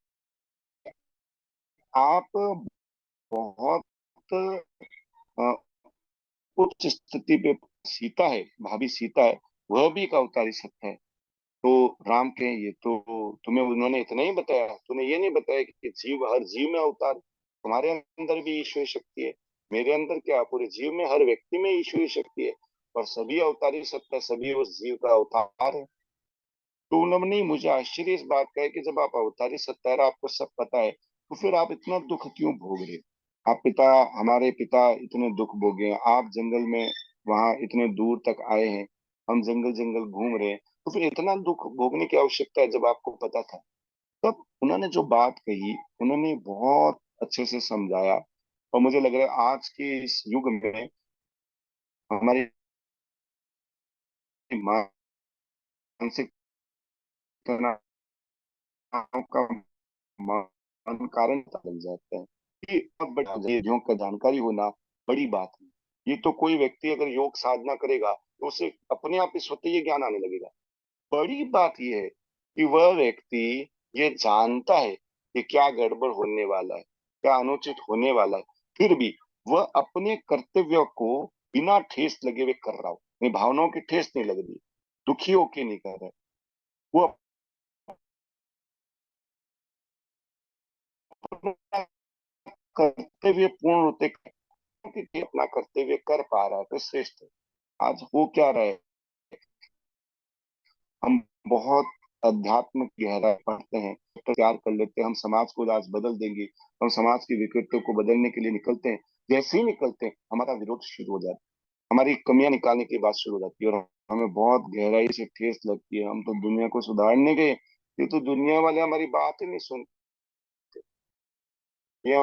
आप बहुत अ, उच्च स्थिति पे सीता है, भाभी सीता है, वह भी एक अवतारी सत्य है। तो राम कहे ये तो तुम्हें उन्होंने इतना ही बताया, तूने ये नहीं बताया कि जीव हर जीव में अवतार, तुम्हारे अंदर भी ईश्वरी शक्ति है, मेरे अंदर क्या पूरे जीव में हर व्यक्ति में ईश्वरी शक्ति है, और सभी अवतारी सत्य सभी उस जीव का अवतार है। तो उन्होंने मुझे आश्चर्य इस बात का है कि जब आप अवतारी सत्ता है आपको सब पता है तो फिर आप इतना दुख क्यों भोग रहे हो? आप पिता हमारे पिता इतने दुख भोगे हैं, आप जंगल में वहां इतने दूर तक आए हैं, हम जंगल जंगल घूम रहे हैं, तो फिर इतना दुख भोगने की आवश्यकता है जब आपको पता था। तब उन्होंने जो बात कही उन्होंने बहुत अच्छे से समझाया, और मुझे लग रहा है आज के इस युग में हमारी मानसिक तनाव का कारण पता लग जाता है कि अब बड़ी योग का जानकारी होना बड़ी बात है। ये तो कोई व्यक्ति अगर योग साधना करेगा तो उसे अपने आप ही स्वतः ये ज्ञान आने लगेगा। बड़ी बात यह है कि वह व्यक्ति ये जानता है कि क्या गड़बड़ होने वाला है, क्या अनुचित होने वाला है, फिर भी वह अपने कर्तव्य को बिना ठेस लगे हुए कर रहा हो, अपनी भावनाओं की ठेस नहीं लग रही, दुखी होके नहीं कर रहा है, वो अपना कर्तव्य पूर्ण होते कि अपना कर्तव्य कर पा रहा है तो श्रेष्ठ है। आज हो क्या रहा है, हम बहुत अध्यात्म की गहराई पढ़ते हैं, तो तैयार कर लेते हैं हम समाज को आज बदल देंगे, हम समाज की विकृतियों को बदलने के लिए निकलते हैं। जैसे ही निकलते हैं हमारा विरोध शुरू हो जाता है, हमारी कमियां निकालने की बात शुरू हो जाती है, और हमें बहुत गहराई से ठेस लगती है, हम तो दुनिया को सुधारने गए, ये तो दुनिया वाले हमारी बात ही नहीं सुनते, ये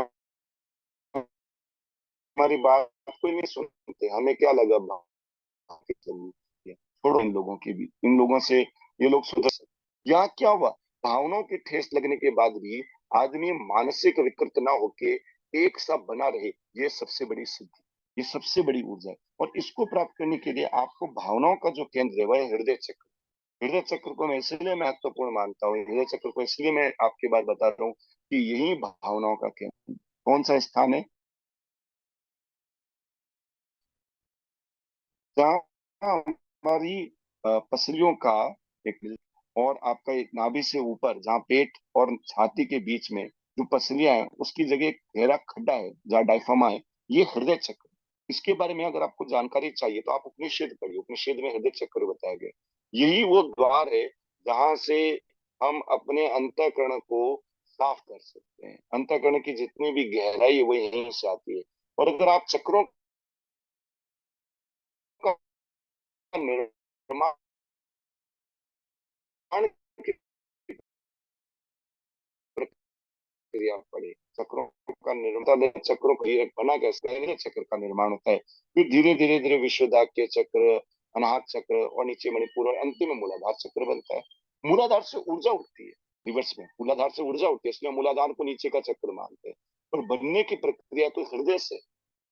हमारी बात को ही नहीं सुनते, हमें क्या लगा बाकी चलिए छोड़ो इन लोगों की भी, इन लोगों से ये लोग सुधर सकते। यहाँ क्या हुआ, भावनाओं की ठेस लगने के बाद भी आदमी मानसिक विकृत ना होके एक सा बना रहे, ये सबसे बड़ी सिद्धि, ये सबसे बड़ी ऊर्जा है। और इसको प्राप्त करने के लिए आपको भावनाओं का जो केंद्र है वह है हृदय चक्र। हृदय चक्र को मैं इसलिए महत्वपूर्ण मानता हूँ, हृदय चक्र को इसलिए मैं आपकी बात बता रहा हूँ कि यही भावनाओं का केंद्र। कौन सा स्थान है जहाँ हमारी पसलियों का एक, और आपका एक नाभि से ऊपर जहाँ पेट और छाती के बीच में जो पसलियां हैं उसकी जगह एक गहरा खड्डा है जहाँ डायफ्रामा है, ये हृदय चक्र। इसके बारे में अगर आपको जानकारी चाहिए तो आप उपनिषद पढ़िए, उपनिषद में हृदय चक्र बताया गया है। यही वो द्वार है जहाँ से हम अपने अंतःकरण को साफ कर सकते हैं, अंतःकरण की जितनी भी गहराई है वो यहीं से आती है। और अगर आप चक्रों निर्माण की प्रक्रिया पड़े, चक्रों का निर्माण, चक्रों का बना कैसे, हृदय चक्र का निर्माण होता है। फिर धीरे धीरे धीरे विश्वदाक्य चक्र, अनाहत चक्र और नीचे मणिपुर और अंतिम में मूलाधार चक्र बनता है। मूलाधार से ऊर्जा उठती है, रिवर्स में मूलाधार से ऊर्जा उठती है, इसलिए मूलाधार को नीचे का चक्र मानते हैं। और बनने की प्रक्रिया तो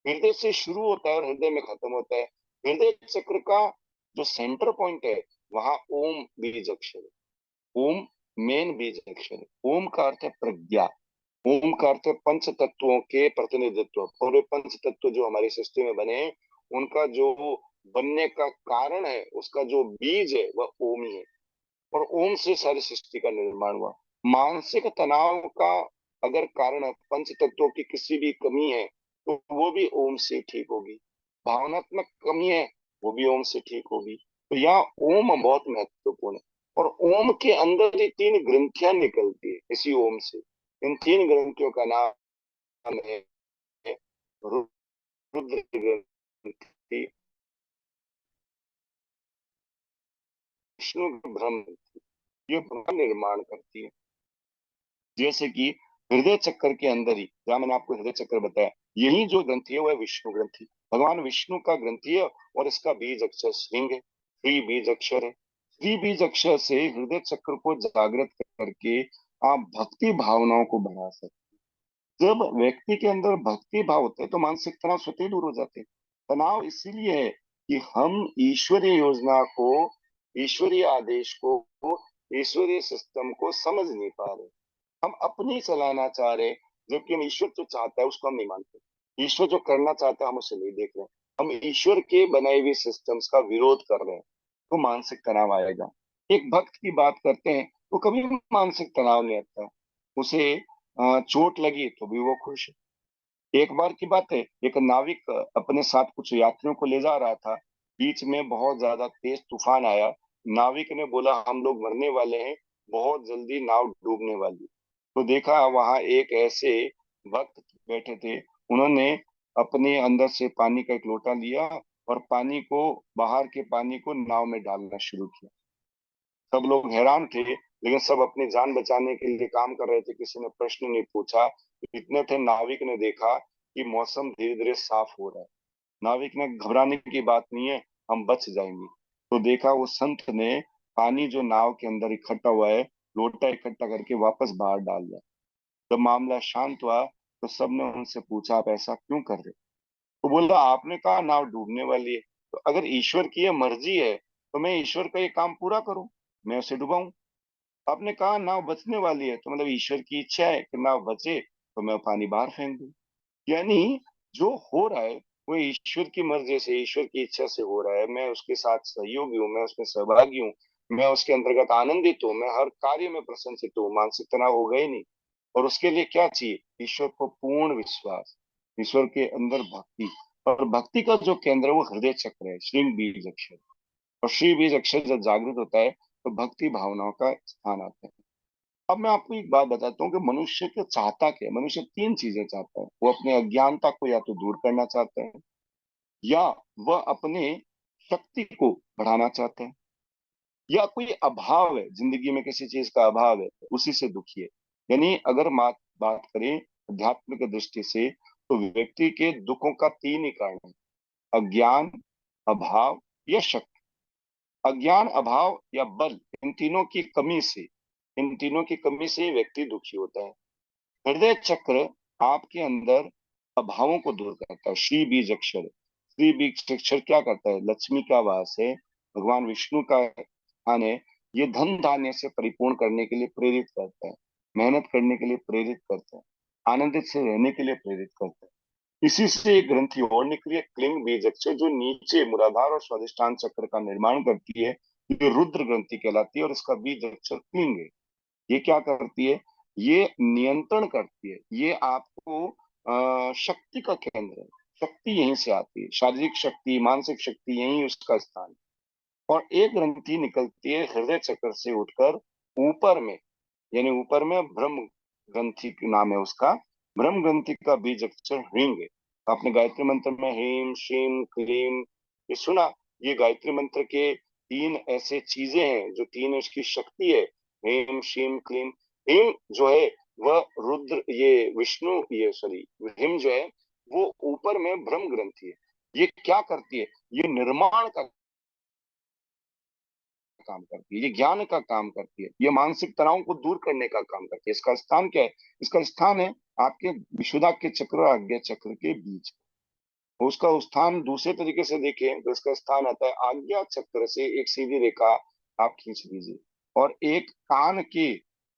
हृदय से शुरू होता है और हृदय में खत्म होता है। हृदय चक्र का जो सेंटर पॉइंट है वहां ओम बीज अक्षर है। ओम मेन बीज अक्षर है। ओम का अर्थ है प्रज्ञा। ओम का अर्थ है पंच तत्वों के प्रतिनिधित्व। और वे पंच तत्व जो हमारी सृष्टि में बने हैं, उनका जो बनने का कारण है, उसका जो बीज है वह ओम ही है। और ओम से सारी सृष्टि का निर्माण हुआ। मानसिक तनाव का अगर कारण पंच तत्वों की किसी भी कमी है, तो वो भी ओम से ठीक होगी। भावनात्मक कमी है, वो भी ओम से ठीक होगी। तो यहाँ ओम बहुत महत्वपूर्ण है। और ओम के अंदर ही तीन ग्रंथियां निकलती है इसी ओम से। इन तीन ग्रंथियों का नाम है रुद्र ग्रंथि, विष्णु ब्रह्म ग्रंथि। ये ब्रह्म निर्माण करती है। जैसे कि हृदय चक्र के अंदर ही, जहां मैंने आपको हृदय चक्र बताया, यही जो ग्रंथि है वह विष्णु ग्रंथि, भगवान विष्णु का ग्रंथि है। और इसका बीज अक्षर श्रृंग है, श्री बीज अक्षर है। श्री बीज अक्षर से हृदय चक्र को जागृत करके आप भक्ति भावनाओं को बढ़ा सकते हैं। जब व्यक्ति के अंदर भक्ति भाव होते हैं तो मानसिक तनाव स्वतः ही दूर हो जाते हैं। तनाव इसीलिए है कि हम ईश्वरीय योजना को, ईश्वरीय आदेश को, ईश्वरीय सिस्टम को समझ नहीं पा रहे। हम अपनी चलाना चाह रहे हैं, जबकि हम ईश्वर जो चाहता है उसको हम नहीं मानते। ईश्वर जो करना चाहता है हम उसे नहीं देख रहे हैं। हम ईश्वर के बनाए हुए सिस्टम्स का विरोध कर रहे हैं, तो मानसिक तनाव आएगा। एक भक्त की बात करते हैं तो कभी भी मानसिक तनाव नहीं आता। उसे चोट लगी तो भी वो खुश है। एक बार की बात है, एक नाविक अपने साथ कुछ यात्रियों को ले जा रहा था। बीच में बहुत ज्यादा तेज तूफान आया। नाविक ने बोला हम लोग मरने वाले हैं, बहुत जल्दी नाव डूबने वाली। तो देखा वहां एक ऐसे भक्त बैठे थे। उन्होंने अपने अंदर से पानी का एक लोटा लिया और पानी को, बाहर के पानी को नाव में डालना शुरू किया। सब लोग हैरान थे, लेकिन सब अपनी जान बचाने के लिए काम कर रहे थे, किसी ने प्रश्न नहीं पूछा। इतने थे, नाविक ने देखा कि मौसम धीरे धीरे साफ हो रहा है। नाविक ने, घबराने की बात नहीं है, हम बच जाएंगे। तो देखा वो संत ने पानी जो नाव के अंदर इकट्ठा हुआ है, लोटा इकट्ठा करके वापस बाहर डाल दिया। जब मामला शांत हुआ तो सबने उनसे पूछा आप ऐसा क्यों कर रहे? तो बोला आपने कहा नाव डूबने वाली है, तो अगर ईश्वर की ये मर्जी है तो मैं ईश्वर का ये काम पूरा करूं, मैं उसे डुबाऊं। आपने कहा नाव बचने वाली है, तो मतलब ईश्वर की इच्छा है कि नाव बचे, तो मैं पानी बाहर फेंक दूं। यानी जो हो रहा है वो ईश्वर की मर्जी से, ईश्वर की इच्छा से हो रहा है। मैं उसके साथ सहयोगी हूँ, मैं उसमें सहभागी हूँ, मैं उसके अंतर्गत आनंदित हूँ, मैं हर कार्य में प्रसन्नचित्त हूँ। मानसिक तनाव होगा ही नहीं। और उसके लिए क्या चाहिए? ईश्वर को पूर्ण विश्वास, ईश्वर के अंदर भक्ति। और भक्ति का जो केंद्र है वो हृदय चक्र है, श्री बीज अक्षर। और श्री बीज अक्षर जब जागृत होता है तो भक्ति भावनाओं का स्थान आता है। अब मैं आपको एक बात बताता हूँ कि मनुष्य को चाहता क्या है। मनुष्य तीन चीजें चाहता है। वो अपने अज्ञानता को या तो दूर करना चाहता है, या वह अपने शक्ति को बढ़ाना चाहता है, या कोई अभाव है, जिंदगी में किसी चीज का अभाव है, उसी से दुखी है। यानी अगर बात करें आध्यात्मिक दृष्टि से, तो व्यक्ति के दुखों का तीन ही कारण है: अज्ञान, अभाव या शक्ति। अज्ञान, अभाव या बल, इन तीनों की कमी से, इन तीनों की कमी से व्यक्ति दुखी होता है। हृदय चक्र आपके अंदर अभावों को दूर करता है। श्री बीज अक्षर, श्री बीज अक्षर क्या करता है? लक्ष्मी का वास है, भगवान विष्णु का स्थान है। ये धन धान्य से परिपूर्ण करने के लिए प्रेरित करता है, मेहनत करने के लिए प्रेरित करता है, आनंदित से रहने के लिए प्रेरित करता है। इसी से एक ग्रंथि और निकली है, क्लिंग बीज अक्षर, जो नीचे मूलाधार और स्वादिष्टान चक्र का निर्माण करती है। ये रुद्र ग्रंथि कहलाती है और इसका बीज अक्षर क्लिंग है। ये क्या करती है? ये नियंत्रण करती है। ये आपको शक्ति का केंद्र है। शक्ति यहीं से आती है, शारीरिक शक्ति, मानसिक शक्ति, यही उसका स्थान है। और एक ग्रंथि निकलती है हृदय चक्र से उठकर ऊपर में, यानी ऊपर में ब्रह्म ग्रंथि नाम है उसका। ब्रह्म ग्रंथि का बीज अक्षर ह्रींग है। आपने गायत्री मंत्र में ह्रीम श्रीम क्लीम ये सुना, ये गायत्री मंत्र के 3 ऐसे चीजें हैं, जो 3 उसकी शक्ति है, ह्रीम श्रीम क्लीम। ह्रीम जो है वह रुद्र, ये विष्णु, ये सॉरी ह्रीम जो है वो ऊपर में ब्रह्म ग्रंथि है। ये क्या करती है? ये निर्माण का काम करती है, ये ज्ञान का काम करती है, ये मानसिक तनाव को दूर करने का काम करती है। इसका स्थान क्या है? इसका स्थान है आपके विशुद्धाक्य चक्र और आज्ञा चक्र के बीच। उसका स्थान दूसरे तरीके से देखें तो इसका स्थान आता है आज्ञा चक्र से एक सीधी रेखा आप खींच लीजिए, और एक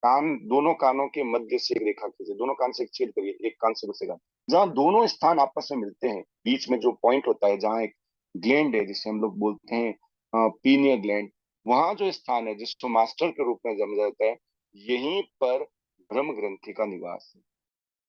कान दोनों कानों के मध्य से एक रेखा खींचिए, दोनों कान से एक छेद करिए, एक कान से दूसरे कान, जहां दोनों स्थान आपस में मिलते हैं, बीच में जो पॉइंट होता है, जहां एक ग्लैंड है जिसे हम लोग बोलते हैं पीनियल ग्लैंड, वहां जो स्थान है जिसको मास्टर के रूप में जाना जाता है, यहीं पर ब्रह्म ग्रंथि का निवास है,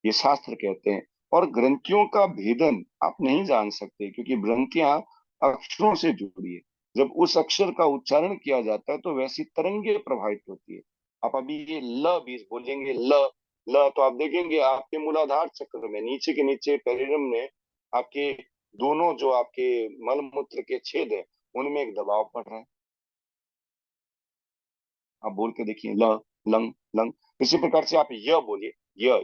ये शास्त्र कहते हैं। और ग्रंथियों का भेदन आप नहीं जान सकते, क्योंकि ग्रंथियां अक्षरों से जुड़ी है। जब उस अक्षर का उच्चारण किया जाता है तो वैसी तरंगे प्रभावित होती है। आप अभी ये ल बीज बोलेंगे, ल ल, तो आप देखेंगे आपके मूलाधार चक्र में नीचे के नीचे पेरियम में आपके दोनों जो आपके मल मूत्र के छेद है उनमें एक दबाव पड़ रहा है। आप बोल के देखिए, ल लंग लंग। इसी प्रकार से आप य बोलिए,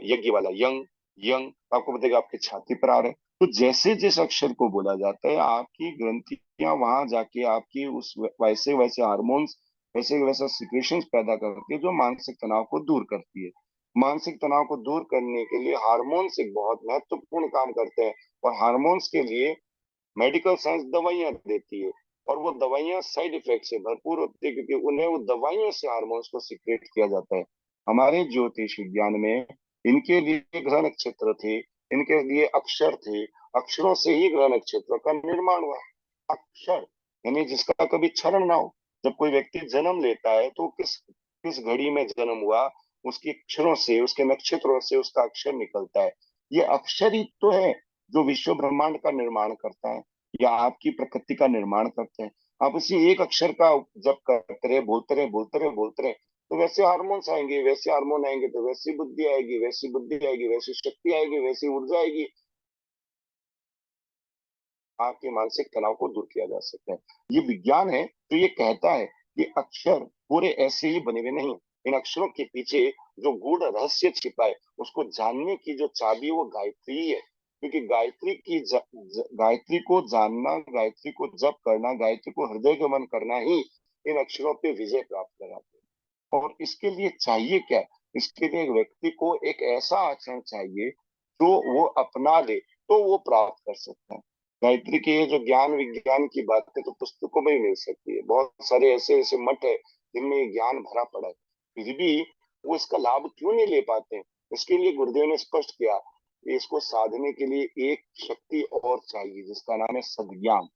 यज्ञ वाला यंग यंग, तो आपको बताएगा आपके छाती पर आ रहा है। तो जैसे जिस अक्षर को बोला जाता है, आपकी ग्रंथियां वहां जाके आपकी उस वैसे वैसे हार्मोन्स, वैसे वैसा सिक्रेशंस पैदा करती है, जो मानसिक तनाव को दूर करती है। मानसिक तनाव को दूर करने के लिए हार्मोन्स एक बहुत महत्वपूर्ण काम करते हैं, और हार्मोन्स के लिए मेडिकल साइंस दवाइयां देती है, और वो दवाइयां साइड इफेक्ट से भरपूर होती है, क्योंकि उन्हें वो दवाइयों से हार्मोन्स को सीक्रेट किया जाता है। हमारे ज्योतिष विज्ञान में इनके लिए ग्रह नक्षत्र थे, इनके लिए अक्षर थे, अक्षरों से ही ग्रह नक्षत्र का निर्माण हुआ। अक्षर यानी जिसका कभी क्षरण ना हो। जब कोई व्यक्ति जन्म लेता है तो किस किस घड़ी में जन्म हुआ, उसके अक्षरों से, उसके नक्षत्रों से उसका अक्षर निकलता है। ये अक्षर ही तो है जो विश्व ब्रह्मांड का निर्माण करता है, या आपकी प्रकृति का निर्माण करते हैं। आप उसी एक अक्षर का जब करते रहे, बोलते रहे, बोलते रहे, बोलते रहे, तो वैसे हार्मोन्स आएंगे, वैसे हार्मोन आएंगे, तो वैसी बुद्धि आएगी, वैसी बुद्धि आएगी, वैसी शक्ति आएगी, वैसी ऊर्जा आएगी। आपके मानसिक तनाव को दूर किया जा सकता है। ये विज्ञान है तो ये कहता है कि अक्षर पूरे ऐसे ही बने हुए नहीं, इन अक्षरों के पीछे जो गूढ़ रहस्य छिपा है, उसको जानने की जो चाबी है वो गायत्री ही है। क्योंकि गायत्री को जानना, गायत्री को जप करना, गायत्री को हृदय गमन करना ही इन अक्षरों पे विजय प्राप्त कराते हैं। और इसके लिए चाहिए क्या? इसके लिए एक व्यक्ति को एक ऐसा आचरण चाहिए जो वो अपना ले तो वो प्राप्त कर सकता है। गायत्री के ये जो ज्ञान विज्ञान की बातें तो पुस्तकों में ही मिल सकती है, बहुत सारे ऐसे ऐसे मठ है जिनमें ये ज्ञान भरा पड़ा है, फिर भी वो इसका लाभ क्यों नहीं ले पाते हैं? इसके लिए गुरुदेव ने स्पष्ट किया कि इसको साधने के लिए एक शक्ति और चाहिए, जिसका नाम है सद्ज्ञान।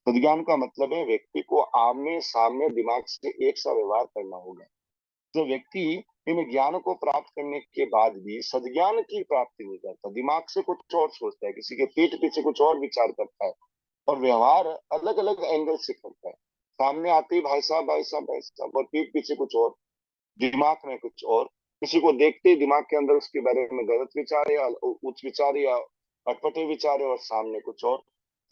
सद्ज्ञान का मतलब है व्यक्ति को आमने सामने दिमाग से एक सा व्यवहार करना होगा। जो व्यक्ति इन ज्ञान को प्राप्त करने के बाद भी सद्ज्ञान की प्राप्ति नहीं करता, दिमाग से कुछ और सोचता है, किसी के पीठ पीछे कुछ और विचार करता है, और व्यवहार अलग अलग एंगल से करता है। सामने आते ही भाई साहब, भाई साहब, भाई साहब, और पीठ पीछे कुछ और, दिमाग में कुछ और। किसी को देखते ही दिमाग के अंदर उसके बारे में गलत विचार या उच्च विचार या अटपटे विचार है, और सामने कुछ और।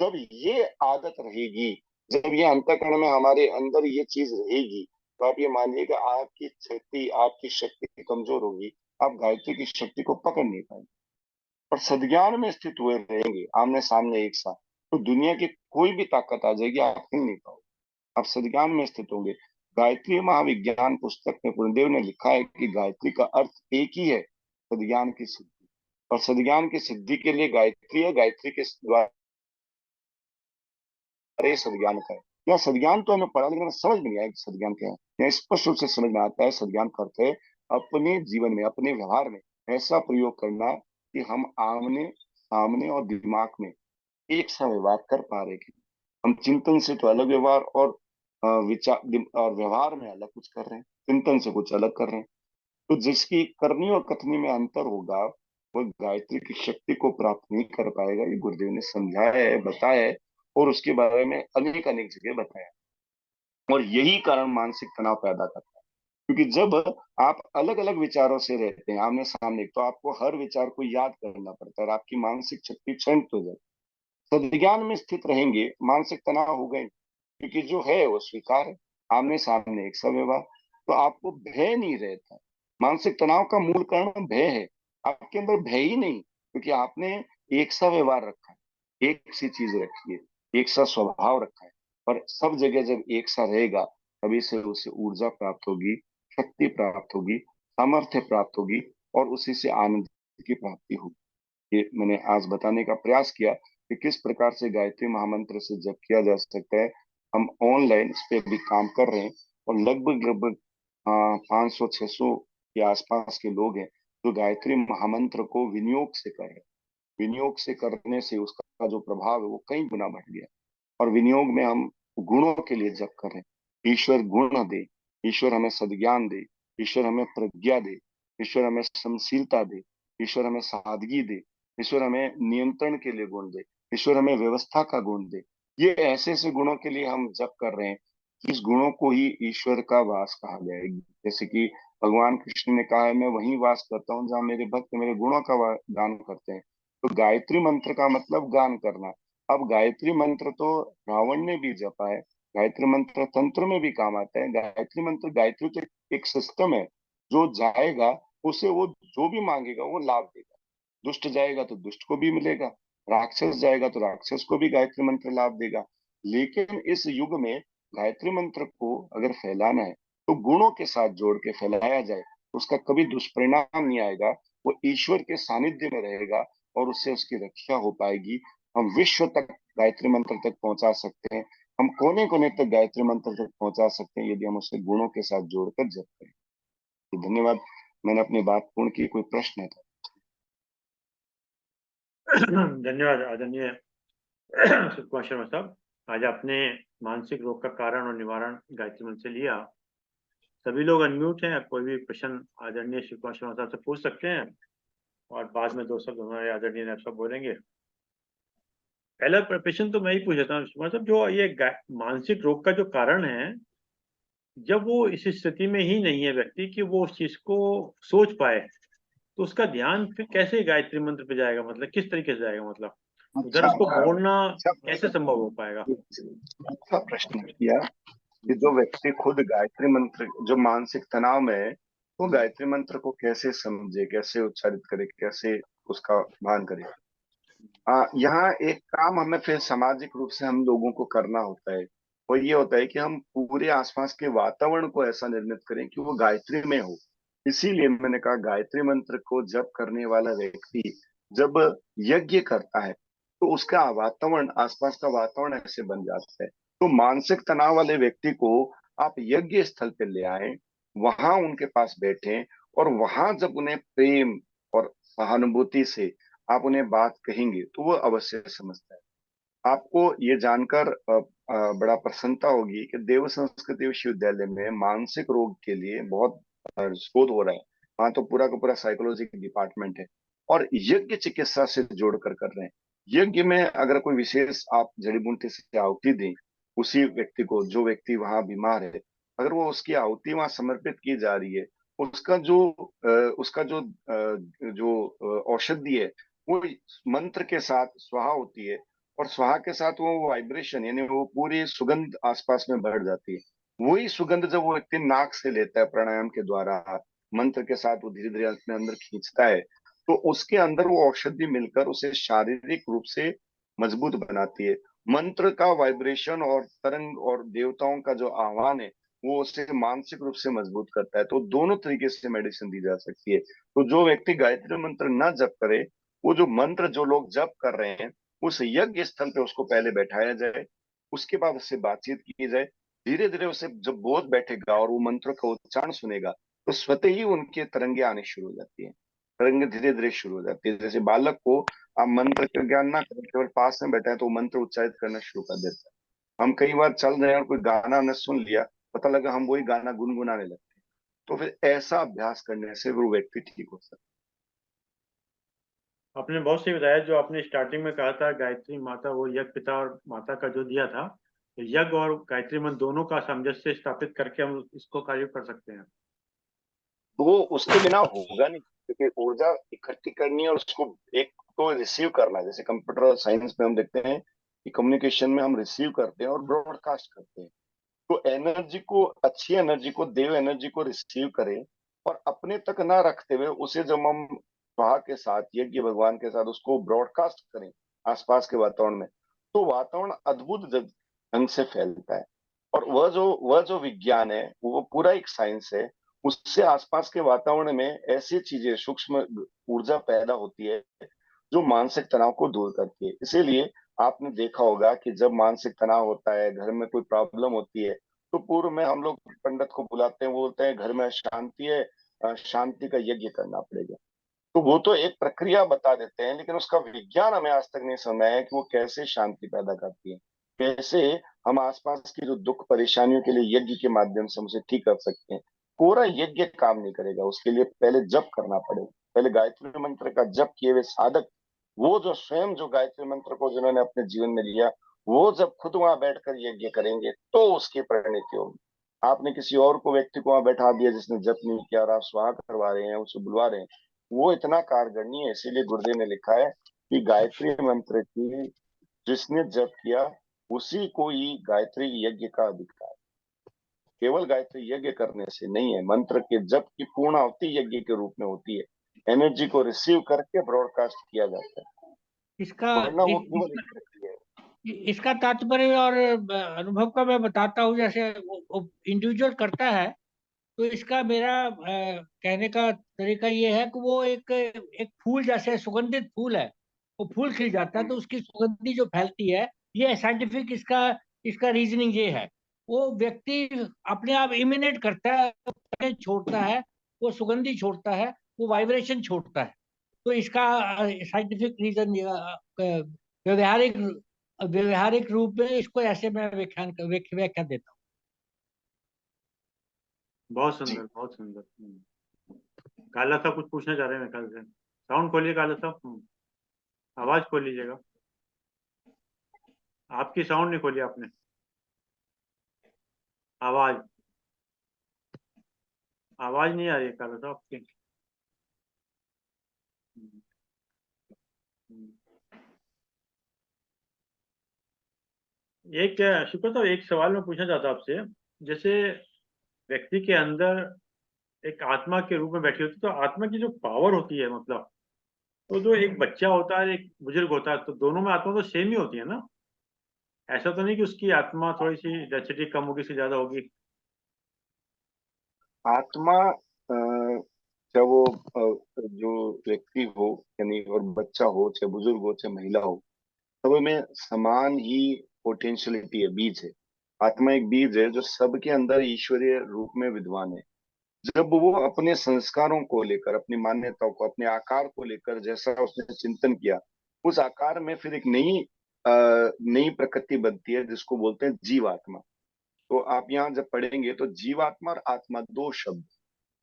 जब ये आदत रहेगी, जब ये अंतःकरण में हमारे अंदर ये चीज रहेगी, तो आप ये मानिएगा आपकी शक्ति कमजोर होगी, आप गायत्री की शक्ति को पकड़ नहीं पाएंगे। और सद्ज्ञान में स्थित हुए रहेंगे आमने सामने एक साथ, तो दुनिया की कोई भी ताकत आ जाएगी, आप हिल नहीं पाओगे। आप सद्ज्ञान में स्थित होंगे। गायत्री महाविज्ञान पुस्तक में गुरुदेव ने लिखा है कि गायत्री का अर्थ एक ही है, सद्ज्ञान की सिद्धि। और सद्ज्ञान की सिद्धि के लिए गायत्री है, गायत्री के द्वारा सद्ज्ञान का है। यह सद्ज्ञान तो हमें पढ़ा लेकिन हमें समझ में नहीं आया कि सद्ज्ञान क्या है। यह स्पष्ट रूप से समझ में आता है सद्ज्ञान का अर्थ है अपने जीवन में, अपने व्यवहार में ऐसा प्रयोग करना कि हम आमने सामने और दिमाग में एक सा व्यवहार कर पा रहे हैं। हम चिंतन से तो अलग व्यवहार, और विचार और व्यवहार में अलग कुछ कर रहे हैं, चिंतन से कुछ अलग कर रहे हैं। तो जिसकी करनी और कथनी में अंतर होगा, वो गायत्री की शक्ति को प्राप्त नहीं कर पाएगा। ये गुरुदेव ने समझाया है, बताया है, और उसके बारे में अनेक अनेक जगह बताया। और यही कारण मानसिक तनाव पैदा करता है, क्योंकि जब आप अलग अलग विचारों से रहते हैं आमने सामने, तो आपको हर विचार को याद करना पड़ता है, और आपकी मानसिक शक्ति क्षीण हो जाती है। सद्विज्ञान में स्थित रहेंगे, मानसिक तनाव हो गए, क्योंकि जो है वो स्वीकार है, आमने सामने एक सा व्यवहार। तो आपको भय नहीं रहता। मानसिक तनाव का मूल कारण भय है। आपके अंदर भय ही नहीं, क्योंकि आपने एक सा व्यवहार रखा है, एक सी चीज रखी है, एक सा स्वभाव रखा है। पर सब जगह जब एक सा रहेगा, तभी से उसे ऊर्जा प्राप्त होगी, शक्ति प्राप्त होगी, सामर्थ्य प्राप्त होगी, और उसी से आनंद की प्राप्ति होगी। ये मैंने आज बताने का प्रयास किया कि किस प्रकार से गायत्री महामंत्र से जप किया जा सकता है। हम ऑनलाइन इस पे भी काम कर रहे हैं, और लगभग लगभग 500-600 के आसपास के लोग हैं जो गायत्री महामंत्र को विनियोग से कर रहे हैं। विनियोग से करने से उसका जो प्रभाव है वो कई गुना बढ़ गया। और विनियोग में हम गुणों के लिए जप कर रहे हैं। ईश्वर गुण दे, ईश्वर हमें सद्ज्ञान दे, ईश्वर हमें प्रज्ञा दे, ईश्वर हमें समशीलता दे, ईश्वर हमें सादगी दे, ईश्वर हमें नियंत्रण के लिए गुण दे, ईश्वर हमें व्यवस्था का गुण दे। ये ऐसे ऐसे गुणों के लिए हम जप कर रहे हैं कि इस गुणों को ही ईश्वर का वास कहा गया है। जैसे कि भगवान कृष्ण ने कहा है, मैं वहीं वास करता हूँ जहाँ मेरे भक्त मेरे गुणों का गान करते हैं। तो गायत्री मंत्र का मतलब गान करना। अब गायत्री मंत्र तो रावण ने भी जपा है। गायत्री मंत्र तंत्र में भी काम आता है। गायत्री मंत्र, गायत्री तो एक सिस्टम है। जो जाएगा उसे वो जो भी मांगेगा वो लाभ देगा। दुष्ट जाएगा तो दुष्ट को भी मिलेगा, राक्षस जाएगा तो राक्षस को भी गायत्री मंत्र लाभ देगा। लेकिन इस युग में गायत्री मंत्र को अगर फैलाना है तो गुणों के साथ जोड़ के फैलाया जाए, उसका कभी दुष्परिणाम नहीं आएगा। वो ईश्वर के सानिध्य में रहेगा, और उससे उसकी रक्षा हो पाएगी। हम विश्व तक गायत्री मंत्र तक पहुंचा सकते हैं। हम कोने कोने तक गायत्री मंत्र तक पहुंचा सकते हैं यदि हम उसे गुणों के साथ जोड़कर जप करें। तो धन्यवाद। मैंने अपनी बात पूर्ण की। कोई प्रश्न है तो?
धन्यवाद आदरणीय शिव कुमार शर्मा साहब। आज आपने मानसिक रोग का कारण और निवारण गायत्री मंत्र से लिया। सभी लोग अनम्यूट हैं, कोई भी प्रश्न आदरणीय शिव कुमार शर्मा साहब से पूछ सकते हैं, और बाद में दो शब्द हमारे आदरणीय नायब साहब बोलेंगे। पहला प्रश्न तो मैं ही पूछ लेता हूँ शिव कुमार साहब, जो ये मानसिक रोग का जो कारण है, जब वो इस स्थिति में ही नहीं है व्यक्ति कि वो उस चीज को सोच पाए, तो उसका ध्यान फिर कैसे गायत्री मंत्र पे जाएगा, मतलब किस तरीके से जाएगा, मतलब उधर
अच्छा,
उसको बोलना
अच्छा
कैसे संभव हो पाएगा?
अच्छा प्रश्न किया कि जो व्यक्ति खुद गायत्री मंत्र, जो मानसिक तनाव में है, वो गायत्री मंत्र को कैसे समझे, कैसे उच्चारित करे, कैसे उसका भान करे। यहाँ एक काम हमें फिर सामाजिक रूप से हम लोगों को करना होता है। वो ये होता है कि हम पूरे आसपास के वातावरण को ऐसा निर्मित करें कि वो गायत्री में हो। इसीलिए मैंने कहा गायत्री मंत्र को जप करने वाला व्यक्ति जब यज्ञ करता है तो उसका वातावरण, आसपास का वातावरण ऐसे बन जाता है। तो मानसिक तनाव वाले व्यक्ति को आप यज्ञ स्थल पे ले आए, वहां उनके पास बैठे, और वहां जब उन्हें प्रेम और सहानुभूति से आप उन्हें बात कहेंगे तो वो अवश्य समझता है। आपको ये जानकर बड़ा प्रसन्नता होगी कि देव संस्कृति विश्वविद्यालय में मानसिक रोग के लिए बहुत शोध हो रहा है। वहाँ तो पूरा का पूरा साइकोलॉजी का डिपार्टमेंट है, और यज्ञ चिकित्सा से जोड़कर कर रहे हैं। यज्ञ में अगर कोई विशेष आप जड़ी बूटी से आहुति दें उसी व्यक्ति को, जो व्यक्ति वहां बीमार है, अगर वो उसकी आहुति वहां समर्पित की जा रही है, उसका जो उसका जो औषधि है वो मंत्र के साथ स्वाहा होती है, और स्वाहा के साथ वो वाइब्रेशन, यानी वो पूरी सुगंध आसपास में बढ़ जाती है। वही सुगंध जब वो व्यक्ति नाक से लेता है प्राणायाम के द्वारा, मंत्र के साथ वो धीरे धीरे अपने अंदर खींचता है, तो उसके अंदर वो औषधि मिलकर उसे शारीरिक रूप से मजबूत बनाती है। मंत्र का वाइब्रेशन और तरंग और देवताओं का जो आह्वान है वो उसे मानसिक रूप से मजबूत करता है। तो दोनों तरीके से मेडिसिन दी जा सकती है। तो जो व्यक्ति गायत्री मंत्र न जप करे, वो जो मंत्र जो लोग जप कर रहे हैं, उस यज्ञ स्थल पे उसको पहले बैठाया जाए, उसके बाद उससे बातचीत की जाए। धीरे धीरे उसे जब बोध बैठेगा और वो मंत्र का उच्चारण सुनेगा, तो स्वतः ही उनके तरंगे आने शुरू हो जाती है। तरंगे धीरे धीरे शुरू हो जाती है। जैसे बालक को आप मंत्र का ज्ञान ना करें, केवल पास में बैठा है तो वो मंत्र उच्चारित करना शुरू कर देता है। हम कई बार चल रहे हैं और कोई गाना हमने सुन लिया, पता लगा हम वही गाना गुनगुनाने लगते हैं। तो फिर ऐसा अभ्यास करने से वो व्यक्ति ठीक हो सकता
आपने बहुत सही बताया, जो आपने स्टार्टिंग में कहा था गायत्री माता वो यज्ञ पिता और माता का जो दिया था, तो यज्ञ और गायत्री मंत्र दोनों का सामंजस्य स्थापित करके हम इसको कार्य कर सकते हैं।
है। वो उसके बिना होगा नहीं, क्योंकि ऊर्जा इकट्ठी करनी है और उसको एक को रिसीव करना है। जैसे कंप्यूटर साइंस में हम देखते हैं कि कम्युनिकेशन में हम रिसीव करते हैं और ब्रॉडकास्ट करते हैं। तो एनर्जी को, अच्छी एनर्जी को, देव एनर्जी को रिसीव करें और अपने तक ना रखते हुए उसे जब हम स्वाहा के साथ, यज्ञ भगवान के साथ उसको ब्रॉडकास्ट करें आसपास के वातावरण में, तो वातावरण अद्भुत ढंग से फैलता है। और वह जो विज्ञान है वो पूरा एक साइंस है। उससे आसपास के वातावरण में ऐसी चीजें, सूक्ष्म ऊर्जा पैदा होती है जो मानसिक तनाव को दूर करती है। इसीलिए आपने देखा होगा कि जब मानसिक तनाव होता है, घर में कोई प्रॉब्लम होती है, तो पूर्व में हम लोग पंडित को बुलाते हैं, वो बोलते हैं घर में शांति है, शांति का यज्ञ करना पड़ेगा। तो वो तो एक प्रक्रिया बता देते हैं, लेकिन उसका विज्ञान हमें आज तक नहीं समझ आया कि वो कैसे शांति पैदा करती है, कैसे हम आसपास की जो दुख परेशानियों के लिए यज्ञ के माध्यम से हम उसे ठीक कर सकते हैं। पूरा यज्ञ काम नहीं करेगा, उसके लिए पहले जप करना पड़ेगा। पहले गायत्री मंत्र का जप किए हुए साधक, वो जो स्वयं जो गायत्री मंत्र को जिन्होंने अपने जीवन में लिया, वो जब खुद वहां बैठकर यज्ञ करेंगे तो उसकी परिणति होगी। आपने किसी और को, व्यक्ति को वहां बैठा दिया जिसने जप नहीं किया और आप स्वाहा करवा रहे हैं, उसे बुलवा रहे हैं, वो इतना कारगर नहीं है। इसीलिए गुरुदेव ने लिखा है कि गायत्री मंत्र की जिसने जप किया उसी को ही गायत्री यज्ञ का अधिकार है। केवल गायत्री यज्ञ करने से नहीं है, मंत्र के जप की पूर्णाहुति यज्ञ के रूप में होती है। एनर्जी को रिसीव करके ब्रॉडकास्ट किया जाता है,
इसका
वरना वो
इस,
केवल एक प्रक्रिया है।
इसका तात्पर्य और अनुभव का मैं बताता हूँ। जैसे इंडिविजुअल करता है तो इसका मेरा कहने का तरीका ये है कि वो एक एक फूल, जैसे सुगंधित फूल है, वो फूल खिल जाता है तो उसकी सुगंधी जो फैलती है, ये साइंटिफिक इसका इसका रीजनिंग ये है। वो व्यक्ति अपने आप इमिनेट करता है, छोड़ता है, वो सुगंधी छोड़ता है, वो वाइब्रेशन छोड़ता है। तो इसका साइंटिफिक रीजन, व्यवहारिक व्यवहारिक रूप में इसको ऐसे मैं व्याख्या देता हूँ।
बहुत
जी।
सुंदर, बहुत सुंदर। काला साहब कुछ पूछना चाह रहे हैं मेरे ख्याल से। साउंड खोलिए काला साहब। आवाज खोल लीजिएगा। आपकी साउंड नहीं खोली आपने। आवाज आवाज नहीं आ रही है काला साहब आपकी। एक शुक्र साहब, एक सवाल मैं पूछना चाहता आपसे। जैसे व्यक्ति के अंदर एक आत्मा के रूप में बैठी होती है, तो आत्मा की जो पावर होती है, मतलब तो जो एक बच्चा होता है, एक बुजुर्ग होता है, तो दोनों में आत्मा तो सेम ही होती है ना? ऐसा तो नहीं कि उसकी आत्मा थोड़ी सी डेंसिटी कम होगी, से ज्यादा होगी?
आत्मा, चाहे वो जो व्यक्ति हो, यानी और बच्चा हो, चाहे बुजुर्ग हो, चाहे महिला हो, सब में समान ही पोटेंशियलिटी है, बीज है। आत्मा एक बीज है जो सबके अंदर ईश्वरीय रूप में विद्वान है। जब वो अपने संस्कारों को लेकर, अपनी मान्यताओं को, अपने आकार को लेकर जैसा उसने चिंतन किया, उस आकार में फिर एक नई प्रकृति बनती है जिसको बोलते हैं जीवात्मा। तो आप यहाँ जब पढ़ेंगे तो जीवात्मा और आत्मा, दो शब्द।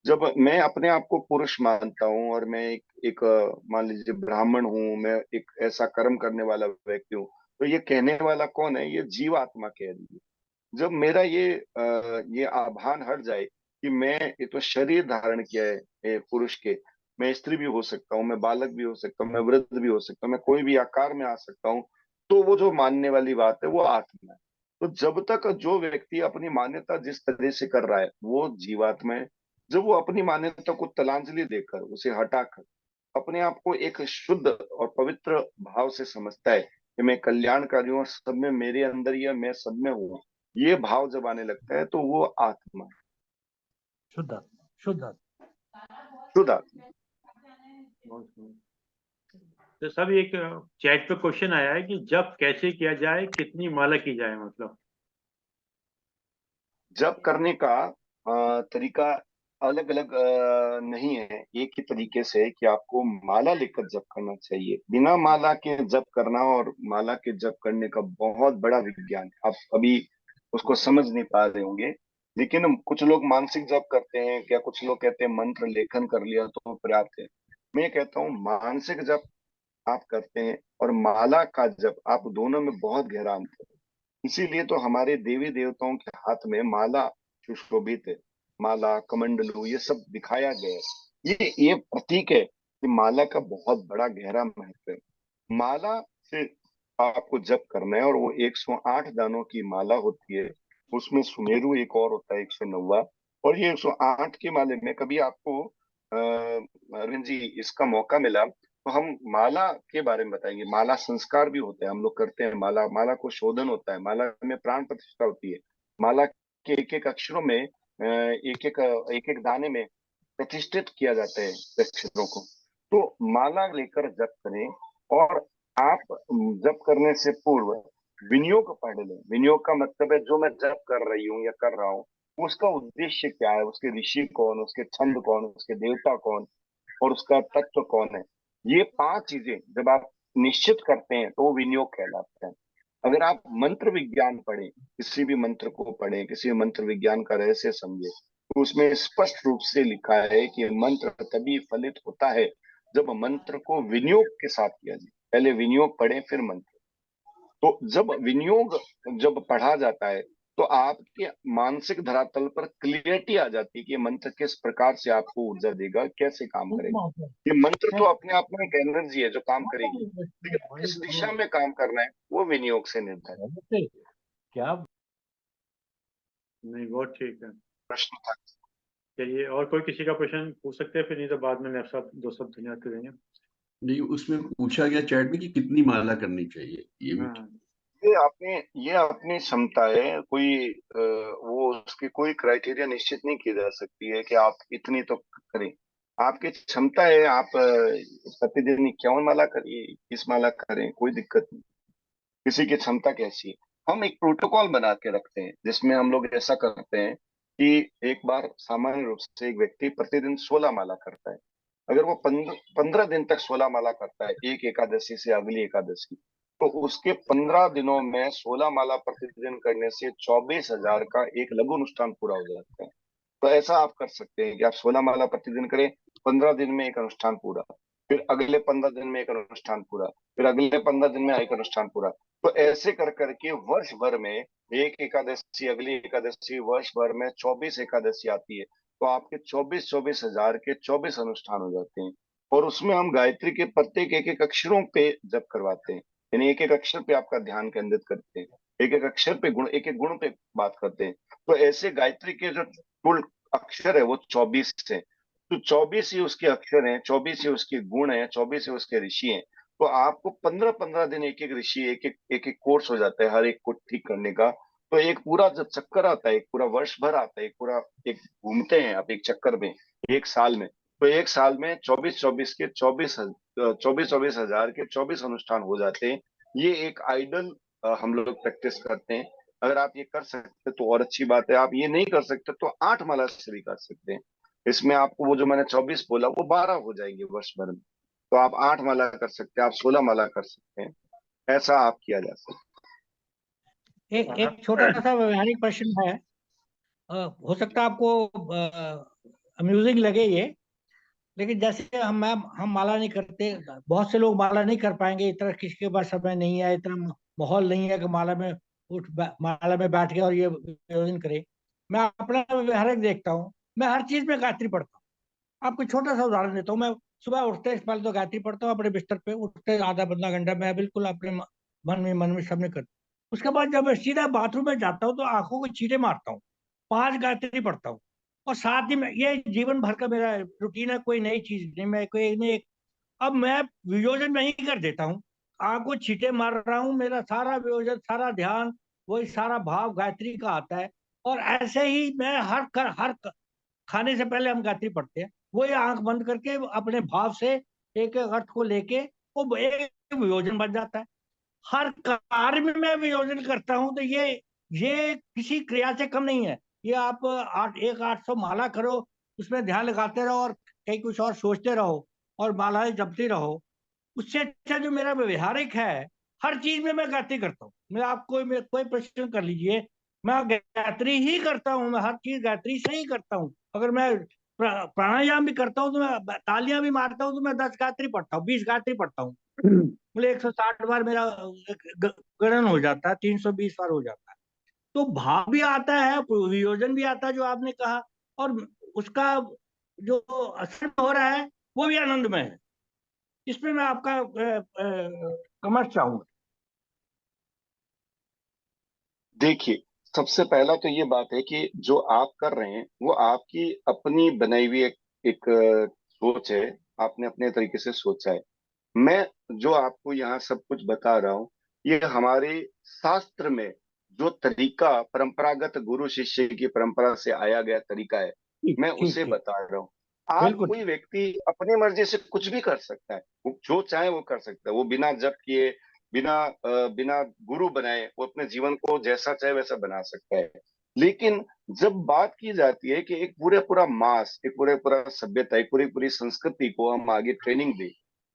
जब मैं अपने आप को पुरुष मानता हूँ और मैं एक मान लीजिए ब्राह्मण हूँ, मैं एक ऐसा कर्म करने वाला व्यक्ति हूँ, तो ये कहने वाला कौन है? ये जीवात्मा कह रही है। जब मेरा ये आभान हट जाए कि मैं, ये तो शरीर धारण किया है पुरुष के, मैं स्त्री भी हो सकता हूँ, मैं बालक भी हो सकता हूँ, मैं वृद्ध भी हो सकता हूँ, मैं कोई भी आकार में आ सकता हूँ, तो वो जो मानने वाली बात है वो आत्मा है। तो जब तक जो व्यक्ति अपनी मान्यता जिस तरह से कर रहा है वो जीवात्मा है। जब वो अपनी मान्यता को तलांजलि देकर, उसे हटाकर अपने आप को एक शुद्ध और पवित्र भाव से समझता है कि मैं कल्याणकारी हूँ और सब में मेरे अंदर ही है, मैं सब में हूँ, ये भाव जब आने लगता है तो वो आत्मा है,
शुद्ध आत्मा, शुद्ध आत्मा।
शुद्ध आत्मा।
बहुत सुंदर। तो सब एक चैट पे क्वेश्चन आया है कि जप कैसे किया जाए, कितनी माला की जाए, मतलब?
जप करने का तरीका अलग अलग नहीं है, एक ही तरीके से है कि आपको माला लेकर जप करना चाहिए। बिना माला के जप करना और माला के जप करने का बहुत बड़ा विज्ञान है। आप अभी उसको समझ नहीं पा रहे होंगे। लेकिन कुछ लोग मानसिक जप करते हैं, क्या कुछ लोग कहते हैं मंत्र लेखन कर लिया तो पर्याप्त है। मैं कहता हूँ मानसिक जप आप करते हैं और माला का जप, आप दोनों में बहुत गहरा अंतर है। इसीलिए तो हमारे देवी देवताओं के हाथ में माला सुशोभित है, माला कमंडलू ये सब दिखाया गया है। ये प्रतीक है कि माला का बहुत बड़ा गहरा महत्व है। माला से आपको जप करना है। और वो 108 दानों की माला होती है, उसमें सुमेरु एक और होता है 109। और ये 108 की माले में कभी आपको अरविंद जी इसका मौका मिला तो हम माला के बारे में बताएंगे। माला संस्कार भी होते हैं, हम लोग करते हैं माला, माला को शोधन होता है, माला में प्राण प्रतिष्ठा होती है, माला के एक एक अक्षरों में एक एक दाने में प्रतिष्ठित किया जाता है अक्षरों को। तो माला लेकर जप करें। और आप जप करने से पूर्व विनियोग पढ़ लें। विनियोग का मतलब है जो मैं जप कर रही हूँ या कर रहा हूँ उसका उद्देश्य क्या है, उसके ऋषि कौन, उसके छंद कौन, उसके देवता कौन, और उसका तत्व कौन है। ये 5 चीजें जब आप निश्चित करते हैं तो वो विनियोग कहलाता है। अगर आप मंत्र विज्ञान पढ़ें, किसी भी मंत्र को पढ़ें, किसी भी मंत्र विज्ञान का रहस्य समझे, तो उसमें स्पष्ट रूप से लिखा है कि मंत्र तभी फलित होता है जब मंत्र को विनियोग के साथ किया जाए। पहले विनियोग पढ़े फिर मंत्र। तो जब विनियोग जब पढ़ा जाता है तो आपके मानसिक धरातल पर क्लियरिटी आ जाती है कि ये मंत्र किस प्रकार से आपको ऊर्जा देगा, कैसे काम करेगा। ये मंत्र तो अपने आप में एक एनर्जी है जो काम करेगी, लेकिन किस दिशा में काम करना है वो विनियोग से निर्धारित।
क्या
नहीं, बहुत ठीक है।
प्रश्न था।
चलिए, और कोई किसी का प्रश्न पूछ सकते हैं, फिर नहीं तो बाद में नेक्स्ट साहब 2 शब्द धन्यवाद करेंगे।
नहीं, उसमें पूछा गया चैट में कि कितनी माला करनी चाहिए, ये भी
हाँ,
ये अपनी क्षमता है। कोई वो उसकी कोई क्राइटेरिया निश्चित नहीं की जा सकती है कि आप इतनी तो करें। आपकी क्षमता है, आप प्रतिदिन 51 माला करिए, 21 माला करें, कोई दिक्कत नहीं। किसी की क्षमता कैसी है। हम एक प्रोटोकॉल बना के रखते हैं जिसमें हम लोग ऐसा करते हैं कि एक बार सामान्य रूप से एक व्यक्ति प्रतिदिन 16 माला करता है। अगर वो 15 दिन तक 16 माला करता है, एक एकादशी से अगली एकादशी, तो उसके 15 दिनों में 16 माला प्रतिदिन करने से 24,000 का एक लघु अनुष्ठान पूरा हो जाता है। तो ऐसा आप कर सकते हैं कि आप 16 माला प्रतिदिन करें, 15 दिन में एक अनुष्ठान पूरा, फिर अगले 15 दिन में एक अनुष्ठान पूरा, फिर अगले 15 दिन में एक अनुष्ठान पूरा। तो ऐसे कर करके वर्ष भर में एक एकादशी, अगली एकादशी, वर्ष भर में 24 एकादशी आती है। तो आपके 24,000 के 24 अनुष्ठान हो जाते हैं। और उसमें हम गायत्री के प्रत्येक एक एक अक्षरों पे जप करवाते हैं, यानी एक एक अक्षर पे आपका ध्यान केंद्रित करते हैं, एक एक अक्षर पे गुण, एक एक गुण पे बात करते हैं। तो ऐसे गायत्री के जो कुल अक्षर है वो 24 है। तो 24 ही उसके अक्षर हैं, 24 ही उसके गुण हैं, 24 ही उसके ऋषि हैं। तो आपको 15-15 दिन एक एक ऋषि, एक एक कोर्स हो जाता है हर एक को ठीक करने का। तो एक पूरा जब चक्कर आता है, एक पूरा वर्ष भर आता है, एक पूरा एक घूमते हैं आप एक चक्कर में एक साल में। तो एक साल में 24-24 के 24,000 के 24 अनुष्ठान हो जाते हैं। ये एक आइडल हम लोग प्रैक्टिस करते हैं। अगर आप ये कर सकते तो और अच्छी बात है, आप ये नहीं कर सकते तो 8 माला से भी कर सकते हैं। इसमें आपको वो जो मैंने 24 बोला वो 12 हो जाएंगे वर्ष भर में। तो आप 8 माला कर सकते हैं, आप 16 माला कर सकते हैं। ऐसा आप किया जा सकता
एक छोटा सा व्यवहारिक प्रश्न है। हो सकता है आपको अम्यूजिंग लगे ये, लेकिन जैसे हम माला नहीं करते, बहुत से लोग माला नहीं कर पाएंगे, इतना किसी के पास समय नहीं है, इतना माहौल नहीं है कि माला में बैठ के और ये विरोधन करे। मैं अपना व्यवहारिक देखता हूँ, मैं हर चीज में गायत्री पढ़ता हूँ। आपको छोटा सा उदाहरण देता हूँ। मैं सुबह उठते से पहले तो गायत्री पढ़ता हूँ, अपने बिस्तर पे उठते आधा पौना घंटा मैं बिल्कुल अपने मन में सबने करता हूँ। उसके बाद जब मैं सीधा बाथरूम में जाता हूँ तो आंखों को चीरे मारता हूँ, 5 गायत्री पढ़ता हूँ। और साथ ही में ये जीवन भर का मेरा रूटीन है, कोई नई चीज नहीं, मैं कोई नहीं। अब मैं वियोजन में ही कर देता हूँ, आंखों छींटे मार रहा हूँ, मेरा सारा वियोजन, सारा ध्यान, वही सारा भाव गायत्री का आता है। और ऐसे ही मैं खाने से पहले हम गायत्री पढ़ते हैं, वही आंख बंद करके अपने भाव से एक एक अर्थ को लेके वो एक वियोजन बन जाता है। हर कार्य में मैं वियोजन करता हूं, तो ये किसी क्रिया से कम नहीं है। ये आप 800 माला करो, उसमें ध्यान लगाते रहो और कहीं कुछ और सोचते रहो और मालाएं जपते रहो, उससे अच्छा जो मेरा व्यवहारिक है, हर चीज में मैं गायत्री करता हूँ। मैं आपको कोई प्रश्न कर लीजिए, मैं गायत्री ही करता हूँ, मैं हर चीज गायत्री से ही करता हूँ। अगर मैं प्राणायाम भी करता हूँ तो मैं तालियां भी मारता हूँ तो मैं 10 गायत्री पढ़ता हूँ, 20 गायत्री पढ़ता हूँ। बोले 160 बार मेरा गणन हो जाता है, 320 बार हो जाता है। तो भाव भी आता है, वियोजन भी आता है जो आपने कहा, और उसका जो असर हो रहा है वो भी आनंदमय है। इसमें मैं आपका कमेंट चाहूंगा।
देखिए, सबसे पहला तो ये बात है कि जो आप कर रहे हैं वो आपकी अपनी बनाई हुई एक सोच है। आपने अपने तरीके से सोचा है। मैं जो आपको यहाँ सब कुछ बता रहा हूँ, ये हमारे शास्त्र में जो तरीका परंपरागत गुरु शिष्य की परंपरा से आया गया तरीका है,
ठीक
मैं
ठीक
उसे
ठीक।
बता रहा हूँ। आप
बिल्कुल
कोई
ठीक।
व्यक्ति अपनी मर्जी से कुछ भी कर सकता है, वो जो चाहे वो कर सकता है। वो बिना जप किए, बिना गुरु बनाए, वो अपने जीवन को जैसा चाहे वैसा बना सकता है। लेकिन जब बात की जाती है कि एक पूरे पूरा मास, एक पूरे पूरा सभ्यता, एक पूरी पूरी संस्कृति को हम आगे ट्रेनिंग दें,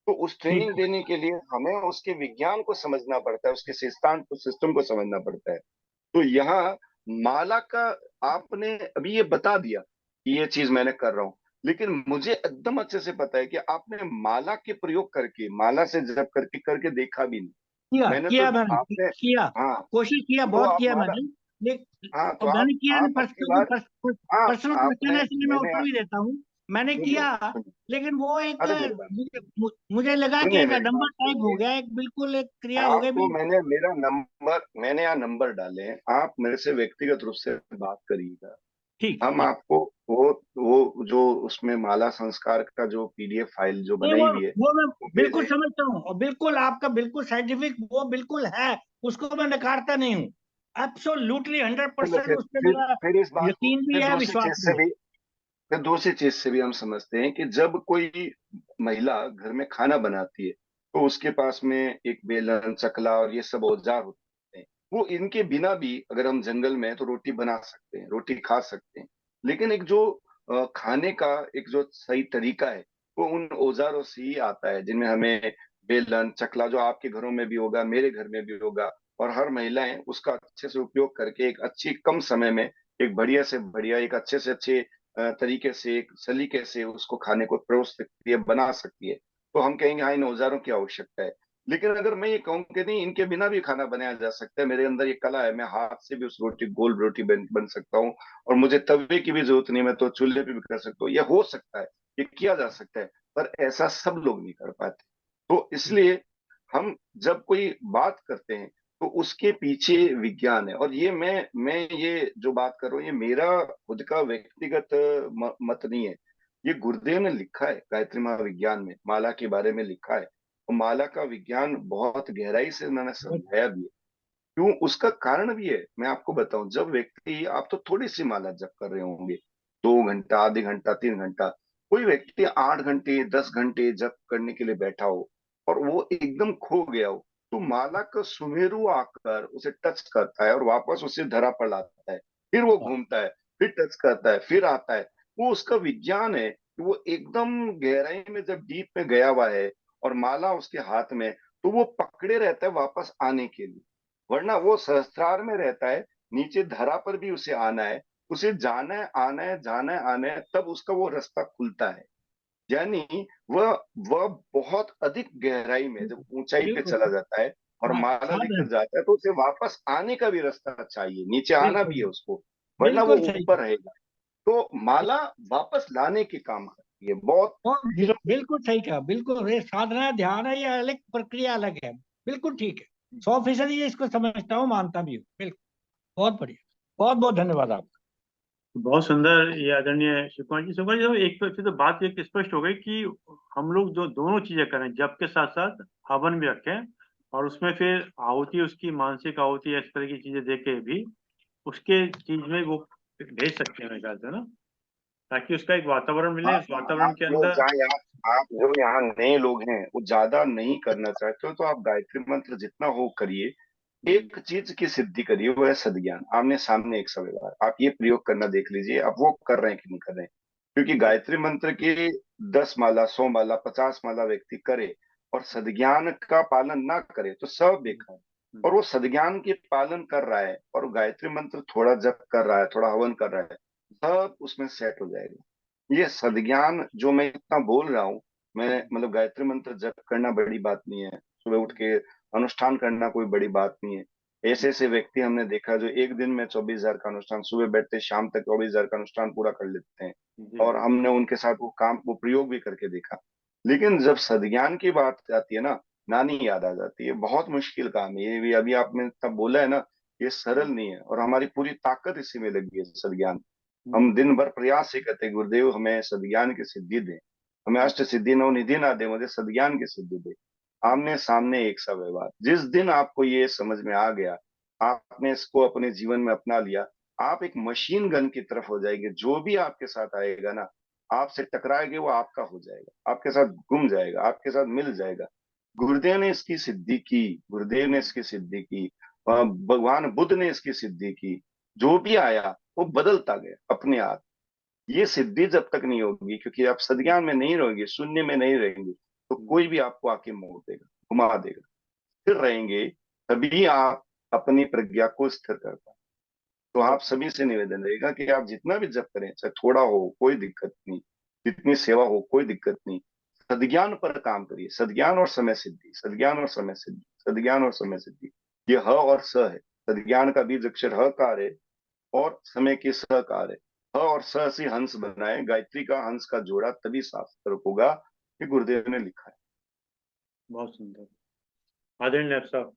तो उस
ठीक
ट्रेनिंग देने के लिए हमें उसके विज्ञान को समझना पड़ता है, उसके सिस्टम को समझना पड़ता है। तो यहाँ माला का आपने अभी ये बता दिया कि ये चीज मैंने कर रहा हूँ, लेकिन मुझे एकदम अच्छे से पता है कि आपने माला के प्रयोग करके, माला से जप करके करके देखा भी नहीं।
किया
मैंने तो
किया मैंने
आपने,
किया।
हाँ,
कोशिश किया,
तो
बहुत
आप
किया
माला,
मैंने।
हाँ, तो
और मैंने किया
आप
नहीं,
अब की बार, हाँ,
पर्सनल क्वेश्चन
आपने,
है इसलिए मैं
मैंने,
उत्तर भी देता हूँ। मैंने
सुनिए
किया,
सुनिए,
लेकिन वो एक
अरे मेरी बात,
मुझे लगा कि
सुनिए
एक
मेरी
अडम्बर
बात
टाइप हो
सुनिए।
गया, एक बिल्कुल एक क्रिया हो गई
आपको
बिल्कुल।
मैंने मेरा नंबर, मैंने यहाँ नंबर डाले हैं, आप मेरे से व्यक्तिगत रूप से बात करिएगा।
ठीक
हम
ठीक।
आपको वो जो उसमें माला संस्कार का जो पीडीएफ फाइल जो
नहीं,
बनाई हुई है
वो मैं
वो
बिल्कुल
भेजे।
समझता हूँ, और बिल्कुल आपका बिल्कुल साइंटिफिक वो बिल्कुल है, उसको मैं नकारता नहीं हूँ। एब्सोल्युटली
चलो
100%
फिर
उस पर
फिर
मेरा
फिर इस बात को,
यकीन भी
फिर
है,
दूसरी
विश्वास
चीज से
भी है।
भी, फिर दूसरी चीज से भी हम समझते हैं कि जब कोई महिला घर में खाना बनाती है, तो उसके पास में एक बेलन, चकला और ये सब औजार होते हैं। वो इनके बिना भी अगर हम जंगल में हैं, तो रोटी बना सकते हैं, रोटी खा सकते हैं। लेकिन एक जो खाने का एक जो सही तरीका है, वो उन औजारों से ही आता है, जिनमें हमें बेलन, चकला, जो आपके घरों में भी होगा, मेरे घर में भी होगा, और हर महिलाएं उसका अच्छे से उपयोग करके एक अच्छी कम समय में एक बढ़िया से बढ़िया, एक अच्छे से अच्छे तरीके से, एक सलीके से उसको खाने को परोस सकती है, बना सकती है। तो हम कहेंगे हाँ, इन औजारों की आवश्यकता है। लेकिन अगर मैं ये कहूँ कि नहीं, इनके बिना भी खाना बनाया जा सकता है, मेरे अंदर ये कला है, मैं हाथ से भी उस रोटी, गोल रोटी बन सकता हूँ, और मुझे तवे की भी जरूरत नहीं, मैं तो चूल्हे पे भी कर सकता हूँ, ये हो सकता है, ये किया जा सकता है। पर ऐसा सब लोग नहीं कर पाते। तो इसलिए हम जब कोई बात करते हैं, तो उसके पीछे विज्ञान है। और ये मैं ये जो बात कर रहा हूँ, ये मेरा खुद का व्यक्तिगत मत नहीं है। ये गुरुदेव ने लिखा है, गायत्री महाविज्ञान में माला के बारे में लिखा है, और माला का विज्ञान बहुत गहराई से उन्होंने समझाया भी है। क्यों, उसका कारण भी है, मैं आपको बताऊं। जब व्यक्ति, आप तो थोड़ी सी माला जप कर रहे होंगे, 2 घंटा, आधे घंटा, 3 घंटा, कोई व्यक्ति 8 घंटे, 10 घंटे जप करने के लिए बैठा हो, और वो एकदम खो गया हो, तो माला का सुमेरु आकर उसे टच करता है और वापस उसे धरा पर लाता है। फिर वो घूमता है, फिर टच करता है, फिर आता है। वो उसका विज्ञान है कि वो एकदम गहराई में जब डीप में गया हुआ है, और माला उसके हाथ में, तो वो पकड़े रहता है वापस आने के लिए। वरना वो सहस्त्रार में रहता है, नीचे धरा पर भी उसे आना है, उसे जाना है, आना है, जाना है, आना है, तब उसका वो रास्ता खुलता है। यानी वह वह बहुत अधिक गहराई में जब ऊंचाई पे
बिल्कुल।
चला जाता है और माला
साध है।
लेकर जाता है, तो उसे वापस आने का भी रास्ता चाहिए, नीचे आना
बिल्कुल
भी है उसको, वरना वो
बिल्कुल सही।
ऊपर रहेगा। तो माला वापस लाने के काम करती है, बहुत
और
धीरे।
बिल्कुल सही कहा, बिल्कुल। ये साधना ध्यान है, ये अलग प्रक्रिया अलग है। बिल्कुल ठीक है, 100% ये इसको समझता हूँ, मानता भी हूँ। बिल्कुल, बहुत बढ़िया। बहुत बहुत धन्यवाद आपका।
बहुत सुंदर, ये आदरणीय शिवकुमार जी, एक तो फिर तो बात एक स्पष्ट हो गई कि हम लोग जो दोनों चीजें करें, जप के साथ साथ हवन भी रखें, और उसमें फिर आहुति, उसकी मानसिक आहुति, इस तरह की चीजें दे के भी उसके चीज में वो भेज सकते हैं मेरे ख्याल से ना, ताकि उसका एक वातावरण मिले,
आप
उस वातावरण
आप
के
जो
अंदर।
जहाँ यहाँ आप जो यहाँ नए लोग हैं, वो ज्यादा नहीं करना चाहते हो, तो आप गायत्री मंत्र जितना हो करिए। एक चीज की सिद्धि करिए, वो है सद्ज्ञान, आमने सामने एक सौ व्यवहार। आप ये प्रयोग करना देख लीजिए, आप वो कर रहे हैं कि नहीं कर रहे हैं। क्योंकि गायत्री मंत्र की 10 माला, 100 माला, 50 माला व्यक्ति करे और सद्ज्ञान का पालन ना करे, तो सब बेकार। और वो सद्ज्ञान के पालन कर रहा है और गायत्री मंत्र थोड़ा जप कर रहा है, थोड़ा हवन कर रहा है, सब उसमें सेट हो जाएगा। ये सद्ज्ञान जो मैं इतना बोल रहा हूँ, मैं मतलब गायत्री मंत्र जप करना बड़ी बात नहीं है, सुबह उठ के अनुष्ठान करना कोई बड़ी बात नहीं है। ऐसे ऐसे व्यक्ति हमने देखा जो एक दिन में 24,000 का अनुष्ठान, सुबह बैठते शाम तक 24,000 का अनुष्ठान पूरा कर लेते हैं।
जी
और हमने उनके साथ वो काम, वो प्रयोग भी करके देखा। लेकिन जब सद्ज्ञान की बात आती है ना, नानी याद आ जाती है। बहुत मुश्किल काम है ये भी। अभी आपने तब बोला है ना ये सरल नहीं है, और हमारी पूरी ताकत इसी में लगी है, सद्ज्ञान। हम दिन भर प्रयास ही करते हैं, गुरुदेव हमें सद्ज्ञान की सिद्धि दे, हमें अष्ट सिद्धि नव निधि ना दे, मुझे सद्ज्ञान की सिद्धि दे। आमने सामने एक सा व्यवहार, जिस दिन आपको ये समझ में आ गया, आपने इसको अपने जीवन में अपना लिया, आप एक मशीन गन की तरफ हो जाएंगे। जो भी आपके साथ आएगा ना, आपसे टकराएगा, वो आपका हो जाएगा, आपके साथ घूम जाएगा, आपके साथ मिल जाएगा। गुरुदेव ने इसकी सिद्धि की, गुरुदेव ने इसकी सिद्धि की, भगवान बुद्ध ने इसकी सिद्धि की। जो भी आया वो बदलता गया अपने आप। ये सिद्धि जब तक नहीं होगी, क्योंकि आप सद्ज्ञान में नहीं रहोगे, शून्य में नहीं रहेंगे, तो कोई भी आपको आके मोड़ देगा, घुमा देगा। स्थिर रहेंगे तभी आप अपनी प्रज्ञा को स्थिर कर पाए। तो आप सभी से निवेदन रहेगा कि आप जितना भी जप करें, चाहे थोड़ा हो कोई दिक्कत नहीं, जितनी सेवा हो कोई दिक्कत नहीं, सद्ज्ञान पर काम करिए। सद्ज्ञान और समय सिद्धि, सद्ज्ञान और समय सिद्धि, सद्ज्ञान और समय सिद्धि, ये ह और स है। सद्ज्ञान का बीज अक्षर ह कार है, और समय की स कार है। ह और स से हंस बनाए, गायत्री का हंस का जोड़ा तभी सार्थक होगा, कि गुरुदेव ने लिखा है।
बहुत सुंदर। आदरणीय नायब साहब।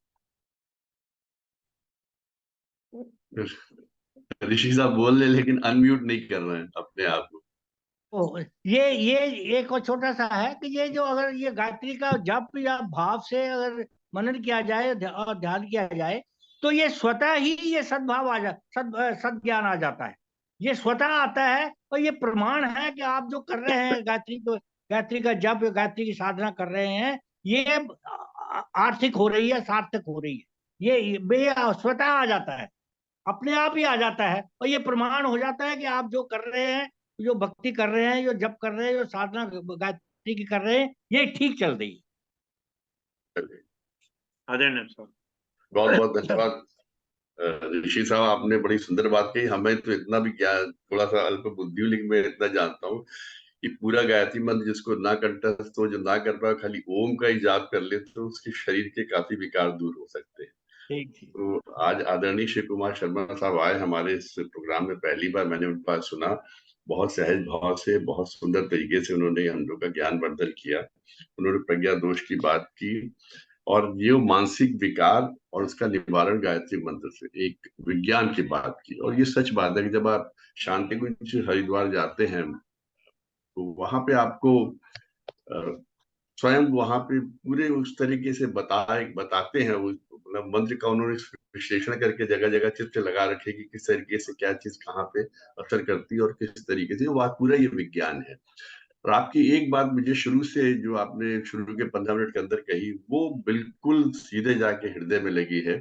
ऋषि साहब बोल रहे, लेकिन अनम्यूट नहीं कर रहे हैं अपने आप को।
ये एक और छोटा सा है कि ये जो अगर ये गायत्री का जप या भाव से अगर मनन किया जाए और ध्यान किया जाए, तो ये स्वतः ही ये सद्भाव सद्ज्ञान आ जाता है। ये स्वतः आता है, और ये प्रमाण है कि आप जो कर रहे हैं गायत्री का जप, गायत्री की साधना कर रहे हैं, ये आर्थिक हो रही है, सार्थक हो रही है। ये स्वतः आ जाता है, अपने आप ही आ जाता है, और ये प्रमाण हो जाता है कि आप जो कर रहे हैं, जो भक्ति कर रहे हैं, जो जप कर रहे हैं, जो साधना गायत्री की कर रहे हैं, ये ठीक चल रही है।
आदरणीय नायब साहब।
बहुत बहुत धन्यवाद ऋषि साहब, आपने बड़ी सुंदर बात कही। हमें तो इतना भी ज्ञान, थोड़ा सा अल्प बुद्धि हूँ, लेकिन मैं इतना जानता हूँ कि पूरा गायत्री मंत्र जिसको ना कंठस्थ हो, जो ना कर पाए, खाली ओम का ही जाप कर ले, तो उसके शरीर के काफी विकार दूर हो सकते हैं।
ठीक।
तो आज आदरणीय शिव कुमार शर्मा साहब आए हमारे इस प्रोग्राम में, पहली बार मैंने उनका बात सुना। बहुत सहज भाव से, बहुत सुंदर तरीके से उन्होंने हम लोग का ज्ञानवर्धन किया। उन्होंने प्रज्ञा दोष की बात की, और ये मानसिक विकार और उसका निवारण गायत्री मंत्र से एक विज्ञान की बात की। और ये सच बात है कि जब आप शांति कुंज हरिद्वार जाते हैं, तो वहां पे आपको स्वयं वहां पे पूरे उस तरीके से बताते हैं। वो मतलब मंत्र का उन्होंने विश्लेषण करके जगह जगह चित्र लगा रखे कि किस तरीके से क्या चीज कहाँ पे असर करती है, और किस तरीके से वो पूरा ये विज्ञान है। और आपकी एक बात मुझे शुरू से, जो आपने शुरू के 15 मिनट के अंदर कही, वो बिल्कुल सीधे जाके हृदय में लगी है,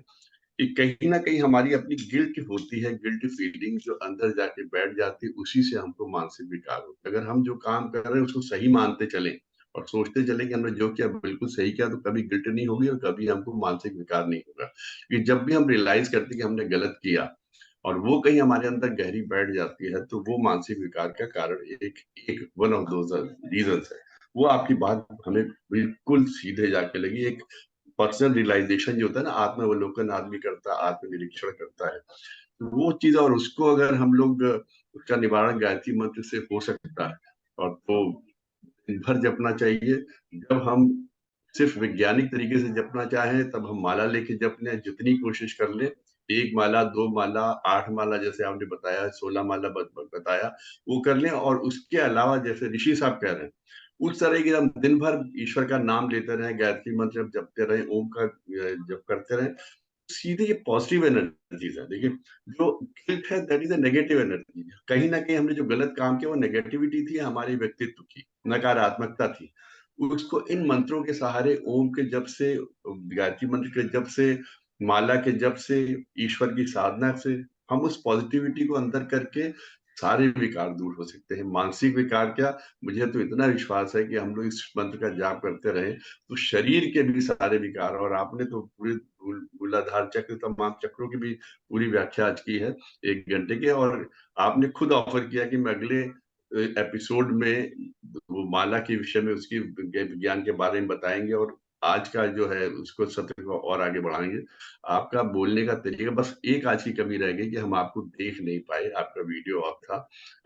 कि कहीं ना कहीं हमारी अपनी गिल्ट होती है, गिल्ट फीलिंग जो अंदर जाके बैठ जाती है, उसी से हमको मानसिक विकार होता है। अगर हम जो काम कर रहे हैं उसको सही मानते चले और सोचते चले कि हमने जो किया बिल्कुल सही किया, तो कभी गिल्ट नहीं होगी और कभी हमको मानसिक विकार नहीं होगा। कि जब भी हम रियलाइज करते हैं कि हमने गलत किया और वो कहीं हमारे अंदर गहरी बैठ जाती है, तो वो मानसिक विकार का कारण एक एक वन ऑफ दोज रीजन है। वो आपकी बात हमें बिल्कुल सीधे जाके लगी। एक पर्सनल रियलाइजेशन जो होता है ना, आत्मावलोकन आदमी करता है, आत्मनिरीक्षण करता है, तो वो चीज, और उसको अगर हम लोग उसका निवारण गायत्री मंत्र से हो सकता है। और तो दिन भर जपना चाहिए। जब हम सिर्फ वैज्ञानिक तरीके से जपना चाहें, तब हम माला लेके जपने जितनी कोशिश कर ले, 1 माला 2 माला 8 माला जैसे आपने बताया, 16 माला बताया, वो कर लें। और उसके अलावा जैसे ऋषि साहब कह रहे हैं, उस तरह की हम दिन भर ईश्वर का नाम लेते रहे, गायत्री मंत्र जपते रहे, ओम का जप करते रहे, सीधे ये पॉजिटिव एनर्जीज है। देखिए, जो गिल्ट है that is a negative energy. कहीं ना कहीं हमने जो गलत काम किया वो नेगेटिविटी थी, हमारे व्यक्तित्व की नकारात्मकता थी। उसको इन मंत्रों के सहारे, ओम के जप से, गायत्री मंत्र के जप से, माला के जप से, ईश्वर की साधना से, हम उस पॉजिटिविटी को अंदर करके सारे विकार दूर हो सकते हैं। मानसिक विकार क्या, मुझे तो इतना विश्वास है कि हम लोग इस मंत्र का जाप करते रहे तो शरीर के भी सारे विकार, और आपने तो पूरे मूलाधार चक्र, तमाम चक्रों की भी पूरी व्याख्या आज की है 1 घंटे के। और आपने खुद ऑफर किया कि मैं अगले एपिसोड में वो माला के विषय में, उसकी विज्ञान के बारे में बताएंगे, और आज का जो है उसको सत्र को और आगे बढ़ाएंगे। आपका बोलने का तरीका, बस एक आज की कमी रह गई कि हम आपको देख नहीं पाए, आपका वीडियो ऑफ था।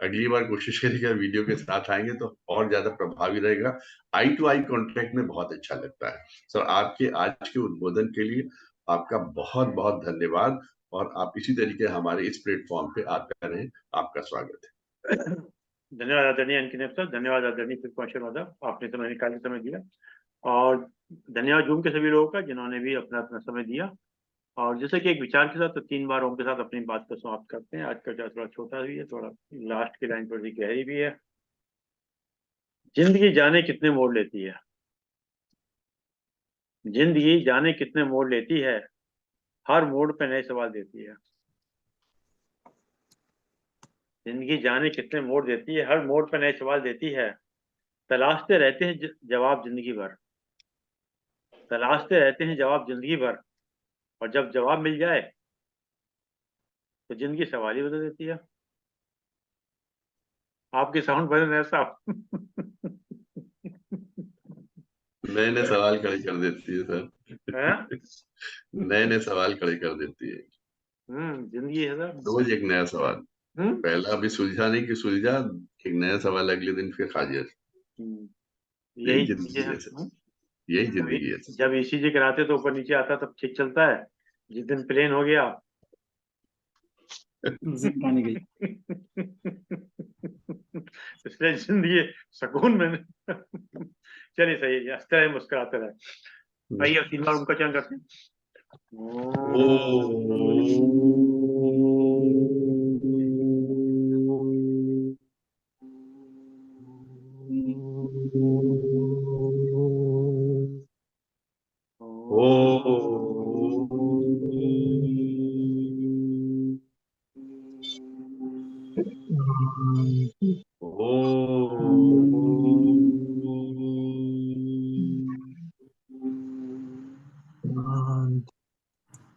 अगली बार कोशिश करिएगा वीडियो के साथ आएंगे तो और ज्यादा प्रभावी रहेगा। आई टू आई कॉन्टेक्ट में बहुत अच्छा लगता है। सर, आपके आज के उद्बोधन के लिए आपका बहुत बहुत धन्यवाद। और आप इसी तरीके हमारे इस प्लेटफॉर्म पे आते रहें। आपका स्वागत है।
धन्यवाद आदरणीय अंकित सर, धन्यवाद आदरणीय कृपाशर माधव, आपने समय निकाल के समय दिया, और धन्यवाद जूम के सभी लोगों का जिन्होंने भी अपना अपना समय दिया। और जैसे कि एक विचार के साथ तो 3 बार ओम के साथ अपनी बात को समाप्त करते हैं। आज का विचार थोड़ा छोटा भी है, थोड़ा लास्ट की लाइन थोड़ी गहरी भी है। जिंदगी जाने कितने मोड़ लेती है, जिंदगी जाने कितने मोड़ लेती है, हर मोड़ पे नए सवाल देती है। जिंदगी जाने कितने मोड़ देती है, हर मोड़ पे नए सवाल देती है। तलाशते रहते हैं जवाब जिंदगी भर, तलाशते रहते हैं जवाब जिंदगी भर, और जब जवाब मिल जाए तो जिंदगी सवाल ही बदल देती है। आपके साउंड बदल ऐसा
नए नए सवाल खड़े कर देती है सर।
है?
नए नए सवाल खड़े कर देती है।
जिंदगी है सर।
रोज एक नया सवाल। पहला अभी सुलझा नहीं कि सुलझा, एक नया सवाल अगले दिन फिर हाजिर।
यही
जिंदगी है सर,
है।
यही जिंदगी है।
जब ईसीजी कराते तो ऊपर नीचे आता तब ठीक चलता है, जिस दिन प्लेन हो गया
मानी गई।
इसलिए जिंदगी सुकून में चलिए सही है, हंसते रहे मुस्कुराते रहे। आइए 3 बार उनका चयन करते हैं।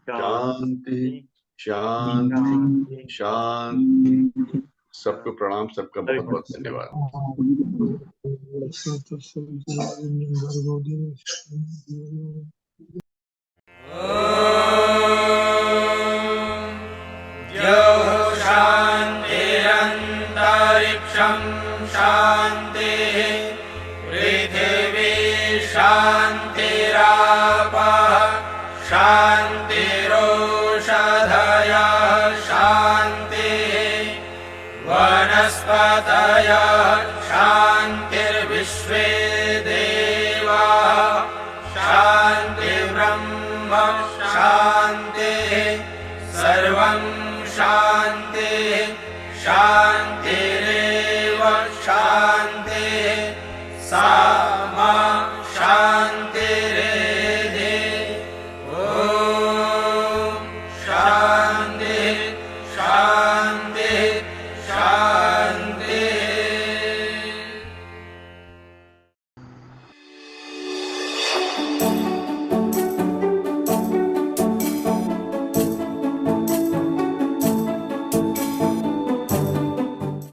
शांति शांति शांति। सबको प्रणाम, सबका बहुत बहुत धन्यवाद।
शान्तिरन्तरिक्षं शान्तिः पृथिवी शान्तिरापः शान्तिरोषधयः शान्तिः वनस्पतयः शान्तिर्विश्वे देवाः शान्तिर्ब्रह्म शान्तिः सर्वं शान्तिः शान्तिरेव शान्तिः।